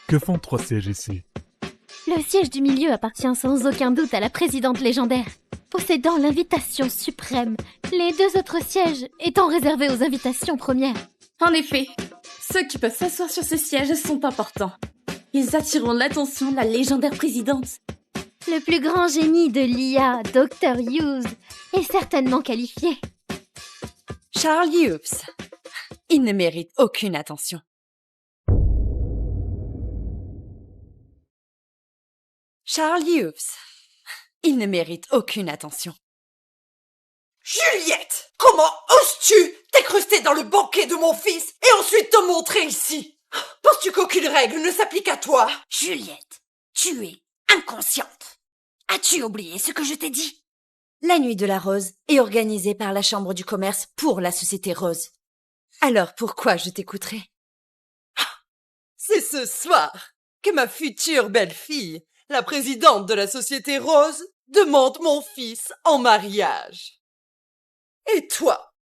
Que font 3 sièges ici? Le siège du milieu appartient sans aucun doute à la présidente légendaire, possédant l'invitation suprême, les 2 autres sièges étant réservés aux invitations premières. En effet, ceux qui peuvent s'asseoir sur ces sièges sont importants. Ils attireront l'attention de la légendaire présidente. Le plus grand génie de l'IA, Dr. Hughes, est certainement qualifié. Charles Hughes. Il ne mérite aucune attention. Charles Hughes. Il ne mérite aucune attention. Juliette, comment oses-tu t'incruster dans le banquet de mon fils et ensuite te montrer ici? Penses-tu qu'aucune règle ne s'applique à toi? Juliette, tu es inconsciente. As-tu oublié ce que je t'ai dit? La nuit de la rose est organisée par la Chambre du commerce pour la Société Rose. Alors pourquoi je t'écouterai? C'est ce soir que ma future belle-fille, la présidente de la Société Rose, demande mon fils en mariage. Et toi,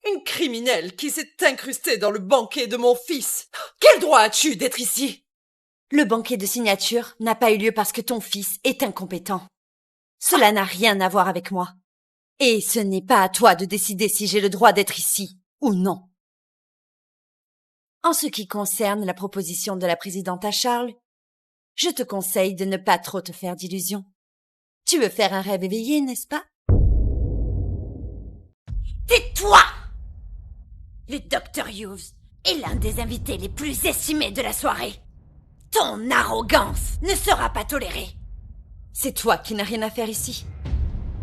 une criminelle qui s'est incrustée dans le banquet de mon fils, quel droit as-tu d'être ici? Le banquet de signature n'a pas eu lieu parce que ton fils est incompétent. Cela n'a rien à voir avec moi. Et ce n'est pas à toi de décider si j'ai le droit d'être ici ou non. En ce qui concerne la proposition de la présidente à Charles, je te conseille de ne pas trop te faire d'illusions. Tu veux faire un rêve éveillé, n'est-ce pas? Tais-toi! Le Dr. Hughes est l'un des invités les plus estimés de la soirée. Ton arrogance ne sera pas tolérée. C'est toi qui n'as rien à faire ici,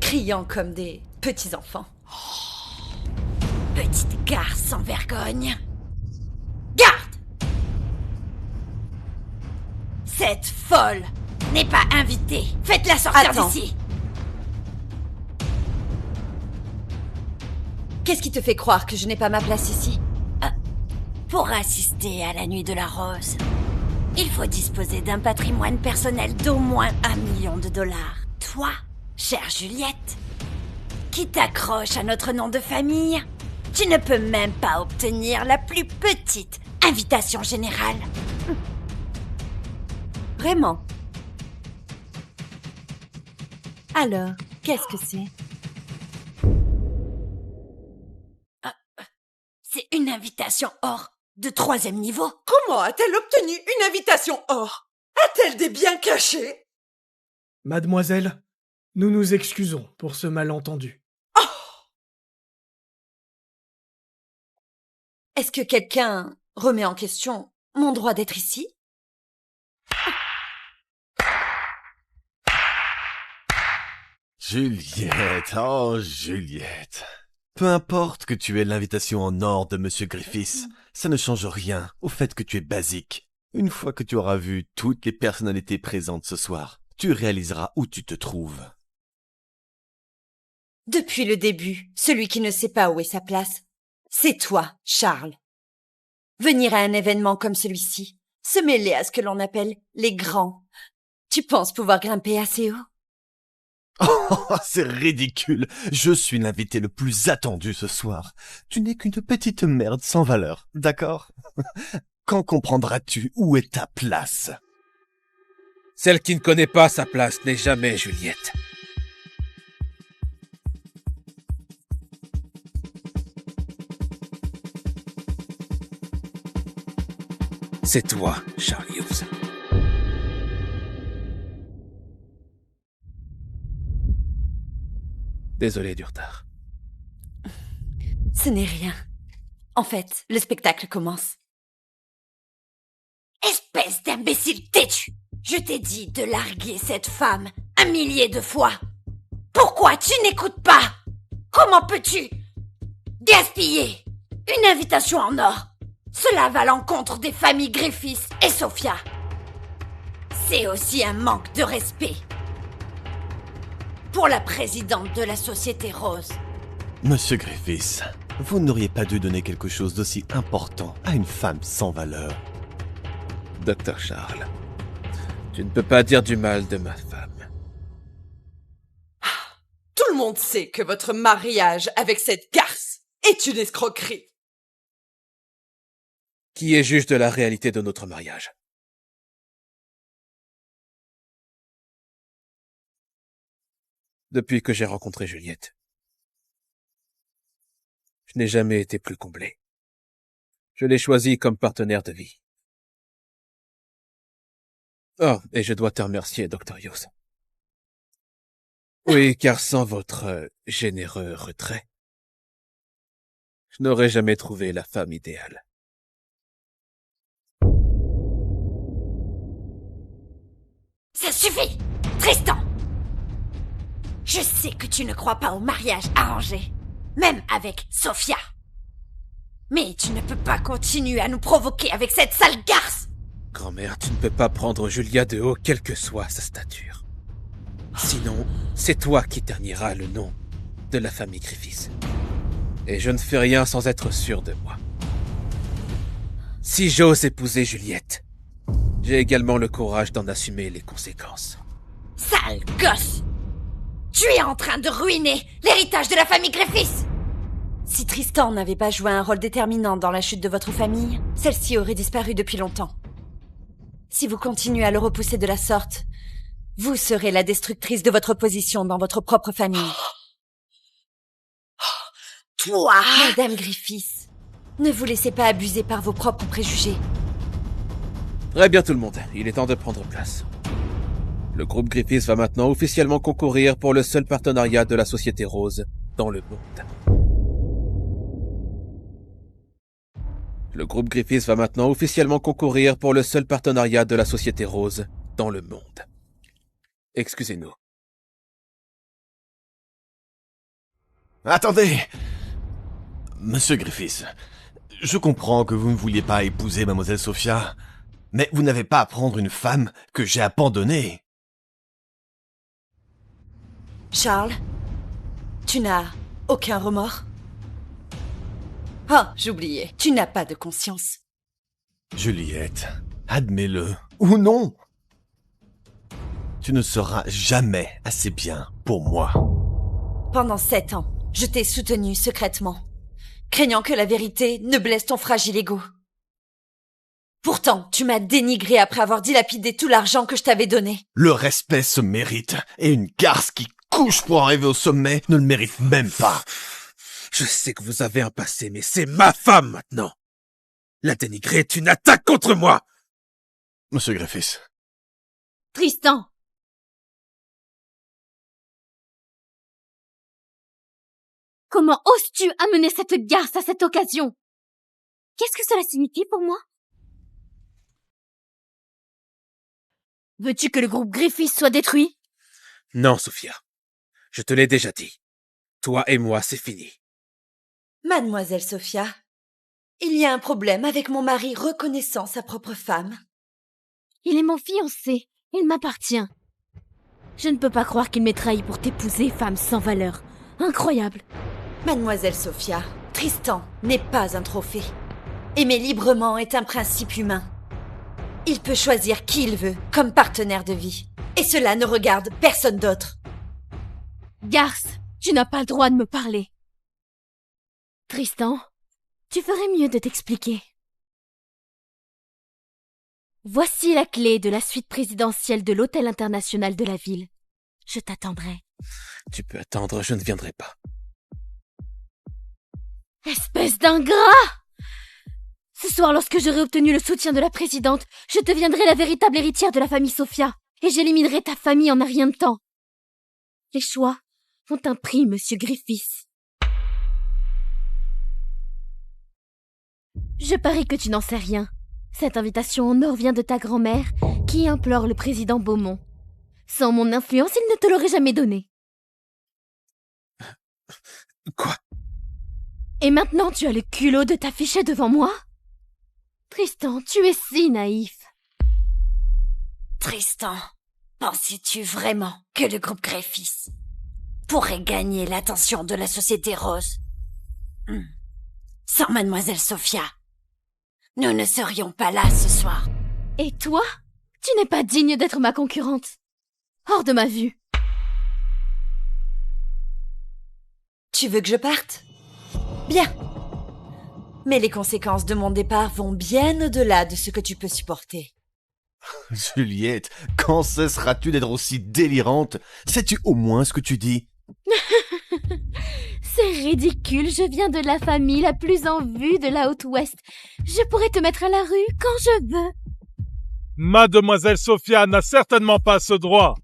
criant comme des petits enfants. Petite garce sans vergogne. Garde! Cette folle n'est pas invitée. Faites-la sortir d'ici. Qu'est-ce qui te fait croire que je n'ai pas ma place ici? Pour assister à la nuit de la rose, il faut disposer d'un patrimoine personnel d'au moins $1 million. Toi, chère Juliette, qui t'accroche à notre nom de famille, tu ne peux même pas obtenir la plus petite invitation générale. Vraiment? Alors, qu'est-ce que c'est? C'est une invitation or de 3e niveau. Comment a-t-elle obtenu une invitation or? A-t-elle des biens cachés? Mademoiselle, nous nous excusons pour ce malentendu. Est-ce que quelqu'un remet en question mon droit d'être ici? Juliette, oh Juliette. Peu importe que tu aies l'invitation en or de Monsieur Griffiths, ça ne change rien au fait que tu es basique. Une fois que tu auras vu toutes les personnalités présentes ce soir, tu réaliseras où tu te trouves. Depuis le début, celui qui ne sait pas où est sa place, c'est toi, Charles. Venir à un événement comme celui-ci, se mêler à ce que l'on appelle les grands. Tu penses pouvoir grimper assez haut? Oh, c'est ridicule. Je suis l'invité le plus attendu ce soir. Tu n'es qu'une petite merde sans valeur, d'accord? Quand comprendras-tu où est ta place? Celle qui ne connaît pas sa place n'est jamais Juliette. c'est toi, Charles Hughes. Désolé du retard. Ce n'est rien. En fait, le spectacle commence. Espèce d'imbécile têtu! Je t'ai dit de larguer cette femme 1 millier de fois. Pourquoi tu n'écoutes pas? Comment peux-tu gaspiller une invitation en or? Cela va à l'encontre des familles Griffiths et Sophia. C'est aussi un manque de respect pour la présidente de la Société Rose. Monsieur Griffiths, vous n'auriez pas dû donner quelque chose d'aussi important à une femme sans valeur. Docteur Charles, tu ne peux pas dire du mal de ma femme. Tout le monde sait que votre mariage avec cette garce est une escroquerie. Qui est juge de la réalité de notre mariage? Depuis que j'ai rencontré Juliette, je n'ai jamais été plus comblé. Je l'ai choisie comme partenaire de vie. Oh, et je dois te remercier, Dr. Hughes. Oui, car sans votre généreux retrait, je n'aurais jamais trouvé la femme idéale. Ça suffit, Tristan! Je sais que tu ne crois pas au mariage arrangé, même avec Sophia. Mais tu ne peux pas continuer à nous provoquer avec cette sale garce! Grand-mère, tu ne peux pas prendre Julia de haut, quelle que soit sa stature. Sinon, c'est toi qui terniras le nom de la famille Griffiths. Et je ne fais rien sans être sûr de moi. Si j'ose épouser Juliette, j'ai également le courage d'en assumer les conséquences. Sale gosse! Tu es en train de ruiner l'héritage de la famille Griffiths! Si Tristan n'avait pas joué un rôle déterminant dans la chute de votre famille, celle-ci aurait disparu depuis longtemps. Si vous continuez à le repousser de la sorte, vous serez la destructrice de votre position dans votre propre famille. Toi! Madame Griffiths, ne vous laissez pas abuser par vos propres préjugés. Très bien tout le monde, il est temps de prendre place. Le groupe Griffiths va maintenant officiellement concourir pour le seul partenariat de la Société Rose dans le monde. Le groupe Griffiths va maintenant officiellement concourir pour le seul partenariat de la Société Rose dans le monde. Excusez-nous. Attendez! Monsieur Griffiths, je comprends que vous ne vouliez pas épouser mademoiselle Sophia, mais vous n'avez pas à prendre une femme que j'ai abandonnée. Charles, tu n'as aucun remords? Ah, j'oubliais, tu n'as pas de conscience. Juliette, admets-le, ou non. Tu ne seras jamais assez bien pour moi. Pendant 7 ans, je t'ai soutenu secrètement, craignant que la vérité ne blesse ton fragile ego. Pourtant, tu m'as dénigré après avoir dilapidé tout l'argent que je t'avais donné. Le respect se mérite, et une garce qui couche pour arriver au sommet ne le mérite même pas. Je sais que vous avez un passé, mais c'est ma femme maintenant. La dénigrer est une attaque contre moi. Monsieur Griffiths. Tristan! Comment oses-tu amener cette garce à cette occasion? Qu'est-ce que cela signifie pour moi? Veux-tu que le groupe Griffiths soit détruit? Non, Sophia. Je te l'ai déjà dit. Toi et moi, c'est fini. Mademoiselle Sophia, il y a un problème avec mon mari reconnaissant sa propre femme. Il est mon fiancé. Il m'appartient. Je ne peux pas croire qu'il m'ait trahi pour t'épouser, femme sans valeur. Incroyable. Mademoiselle Sophia, Tristan n'est pas un trophée. Aimer librement est un principe humain. Il peut choisir qui il veut comme partenaire de vie. Et cela ne regarde personne d'autre. Garce, tu n'as pas le droit de me parler. Tristan, tu ferais mieux de t'expliquer. Voici la clé de la suite présidentielle de l'hôtel international de la ville. Je t'attendrai. Tu peux attendre, je ne viendrai pas. Espèce d'ingrat! Ce soir, lorsque j'aurai obtenu le soutien de la présidente, je deviendrai la véritable héritière de la famille Sophia, et j'éliminerai ta famille en un rien de temps. Les choix ont un prix, monsieur Griffiths. Je parie que tu n'en sais rien. Cette invitation en or vient de ta grand-mère, qui implore le président Beaumont. Sans mon influence, il ne te l'aurait jamais donnée. Quoi? Et maintenant, tu as le culot de t'afficher devant moi? Tristan, tu es si naïf. Tristan, pensais-tu vraiment que le groupe Griffiths pourrait gagner l'attention de la Société Rose? Sans Mademoiselle Sophia, nous ne serions pas là ce soir. Et toi? Tu n'es pas digne d'être ma concurrente. Hors de ma vue. Tu veux que je parte? Bien. Mais les conséquences de mon départ vont bien au-delà de ce que tu peux supporter. Juliette, quand cesseras-tu d'être aussi délirante? Sais-tu au moins ce que tu dis? C'est ridicule, je viens de la famille la plus en vue de la Haute-Ouest. Je pourrais te mettre à la rue quand je veux. Mademoiselle Sophia n'a certainement pas ce droit.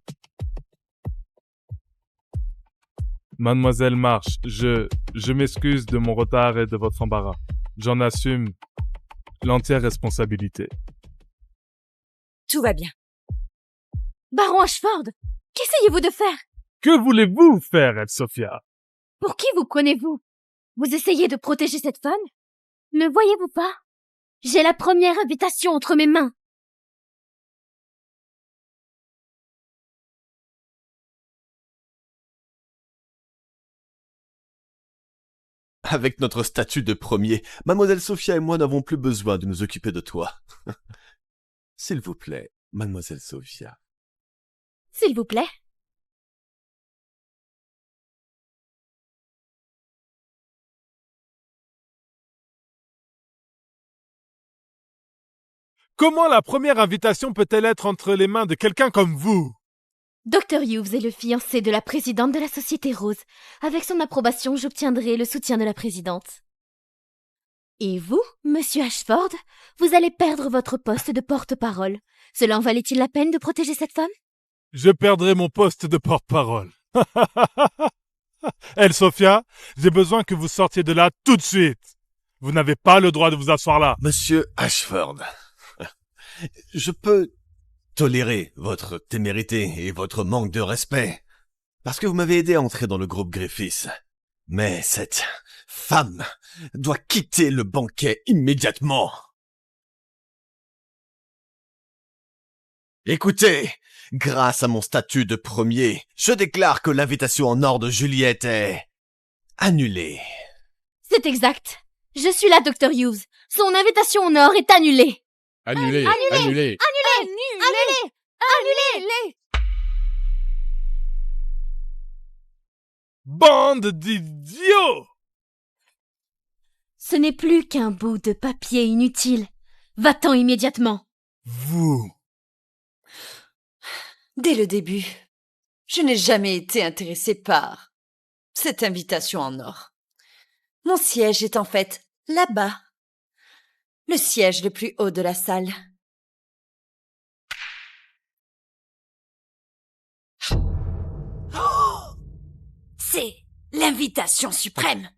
Mademoiselle Marsh, je m'excuse de mon retard et de votre embarras. J'en assume l'entière responsabilité. Tout va bien. Baron Ashford, qu'essayez-vous de faire? Que voulez-vous faire, Sophia? Pour qui vous prenez-vous? Vous essayez de protéger cette femme? Ne voyez-vous pas? J'ai la première invitation entre mes mains. Avec notre statut de premier, Mademoiselle Sophia et moi n'avons plus besoin de nous occuper de toi. S'il vous plaît, Mademoiselle Sophia. S'il vous plaît. Comment la première invitation peut-elle être entre les mains de quelqu'un comme vous? Dr. Hughes est le fiancé de la présidente de la Société Rose. Avec son approbation, j'obtiendrai le soutien de la présidente. Et vous, monsieur Ashford, vous allez perdre votre poste de porte-parole. Cela en valait-il la peine de protéger cette femme? Je perdrai mon poste de porte-parole. Elle, Sophia, j'ai besoin que vous sortiez de là tout de suite. Vous n'avez pas le droit de vous asseoir là. Monsieur Ashford, je peux tolérer votre témérité et votre manque de respect, parce que vous m'avez aidé à entrer dans le groupe Griffiths. Mais cette femme doit quitter le banquet immédiatement. Écoutez, grâce à mon statut de premier, je déclare que l'invitation en or de Juliette est annulée. C'est exact. Je suis là, Dr. Hughes. Son invitation en or est annulée. Annulé, annulé. Annulé. Bande d'idiots! Ce n'est plus qu'un bout de papier inutile. Va-t'en immédiatement. Vous. Dès le début, je n'ai jamais été intéressée par cette invitation en or. Mon siège est en fait là-bas. Le siège le plus haut de la salle. C'est l'invitation suprême.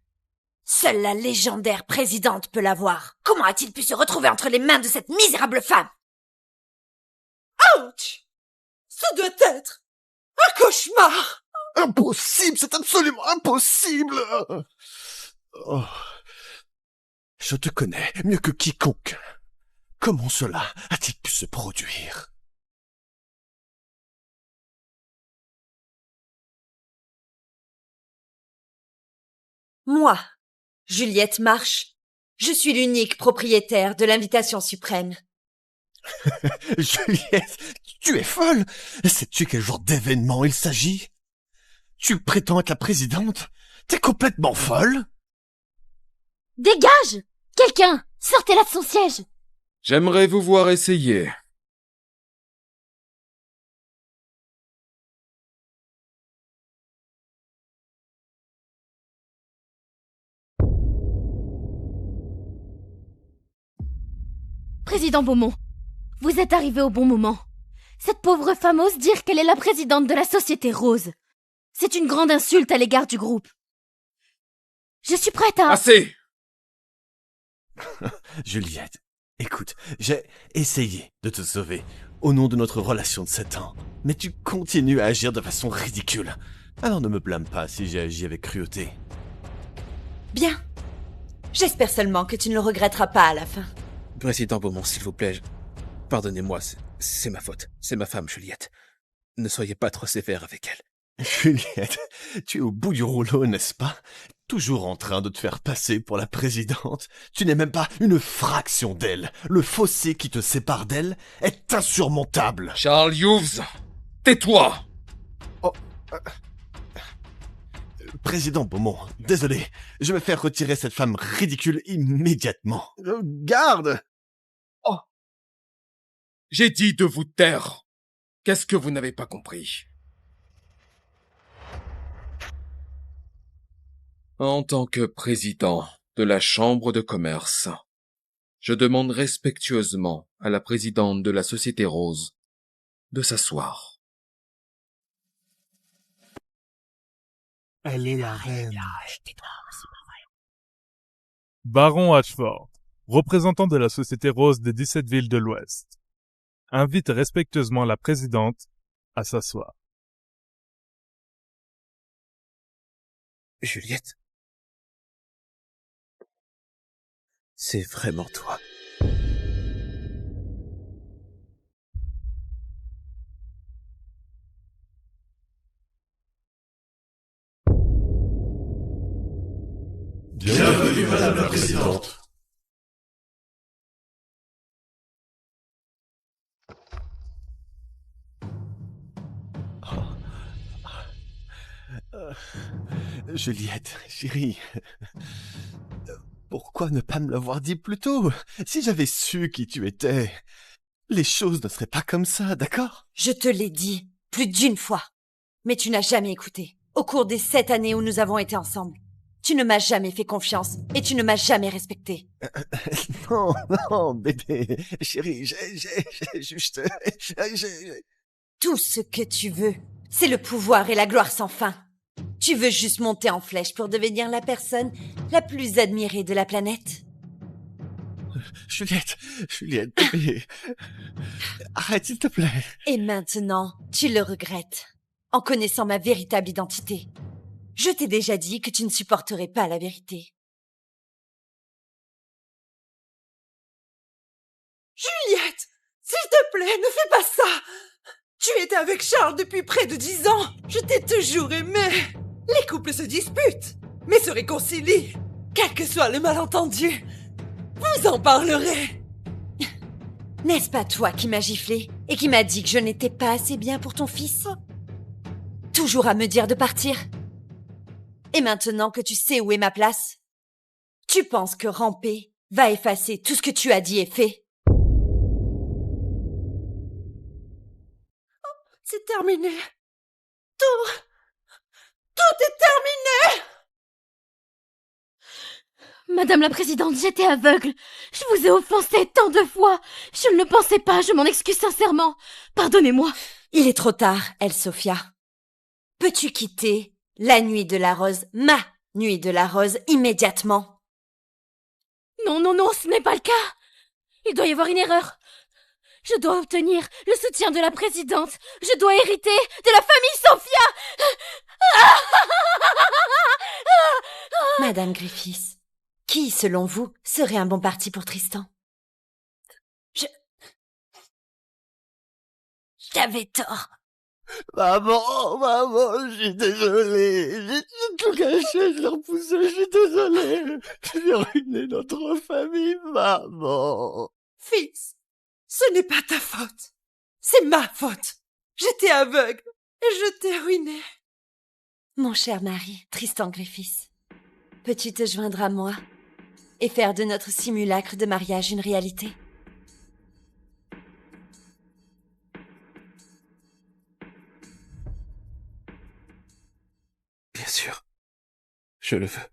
Seule la légendaire présidente peut l'avoir. Comment a-t-il pu se retrouver entre les mains de cette misérable femme? Ouch! Ça doit être un cauchemar! Impossible, c'est absolument impossible! Oh. Je te connais mieux que quiconque. Comment cela a-t-il pu se produire? Moi, Juliette Marsh, je suis l'unique propriétaire de l'invitation suprême. Juliette, tu es folle! Sais-tu quel genre d'événement il s'agit? Tu prétends être la présidente? T'es complètement folle? Dégage! Quelqu'un! Sortez-la de son siège! J'aimerais vous voir essayer. Président Beaumont, vous êtes arrivé au bon moment. Cette pauvre femme ose dire qu'elle est la présidente de la Société Rose. C'est une grande insulte à l'égard du groupe. Je suis prête à... Assez! Juliette, écoute, j'ai essayé de te sauver au nom de notre relation de 7 ans, mais tu continues à agir de façon ridicule. Alors ne me blâme pas si j'ai agi avec cruauté. Bien. J'espère seulement que tu ne le regretteras pas à la fin. Président Beaumont, s'il vous plaît, pardonnez-moi, c'est ma faute. C'est ma femme, Juliette. Ne soyez pas trop sévère avec elle. Juliette, tu es au bout du rouleau, n'est-ce pas? Toujours en train de te faire passer pour la présidente. Tu n'es même pas une fraction d'elle. Le fossé qui te sépare d'elle est insurmontable. Charles Hughes, tais-toi! Oh, Président Beaumont, désolé. Je vais faire retirer cette femme ridicule immédiatement. Garde! Oh! J'ai dit de vous taire. Qu'est-ce que vous n'avez pas compris? En tant que président de la Chambre de commerce, je demande respectueusement à la présidente de la Société Rose de s'asseoir. Elle est la reine. Baron Ashford, représentant de la Société Rose des 17 villes de l'Ouest, invite respectueusement la présidente à s'asseoir. Juliette? C'est vraiment toi. Bienvenue, Madame la Présidente. Juliette, chérie, pourquoi ne pas me l'avoir dit plus tôt? Si j'avais su qui tu étais, les choses ne seraient pas comme ça, d'accord? Je te l'ai dit plus d'une fois, mais tu n'as jamais écouté. Au cours des 7 années où nous avons été ensemble, tu ne m'as jamais fait confiance et tu ne m'as jamais respecté. Non, non, bébé, chérie, j'ai juste... Tout ce que tu veux, c'est le pouvoir et la gloire sans fin. Tu veux juste monter en flèche pour devenir la personne la plus admirée de la planète. Juliette, bébé, arrête s'il te plaît. Et maintenant, tu le regrettes, en connaissant ma véritable identité. Je t'ai déjà dit que tu ne supporterais pas la vérité. Juliette, s'il te plaît, ne fais pas ça. Tu étais avec Charles depuis près de 10 ans. Je t'ai toujours aimé. Les couples se disputent, mais se réconcilient. Quel que soit le malentendu, vous en parlerez. N'est-ce pas toi qui m'as giflé et qui m'as dit que je n'étais pas assez bien pour ton fils? Toujours à me dire de partir. Et maintenant que tu sais où est ma place, tu penses que ramper va effacer tout ce que tu as dit et fait? C'est terminé. Tout est terminé. Madame la Présidente, j'étais aveugle. Je vous ai offensé tant de fois. Je ne le pensais pas, je m'en excuse sincèrement. Pardonnez-moi. Il est trop tard, Sophia. Peux-tu quitter la nuit de la rose, ma nuit de la rose, immédiatement? Non, ce n'est pas le cas. Il doit y avoir une erreur. Je dois obtenir le soutien de la présidente. Je dois hériter de la famille Sophia. Madame Griffiths, qui, selon vous, serait un bon parti pour Tristan? J'avais tort. Maman, je suis désolé. J'ai tout gâché, je l'ai repoussé, je suis désolé. J'ai ruiné notre famille, maman. Fils, ce n'est pas ta faute. C'est ma faute. J'étais aveugle et je t'ai ruiné. Mon cher mari, Tristan Griffiths, peux-tu te joindre à moi et faire de notre simulacre de mariage une réalité? Bien sûr, je le veux.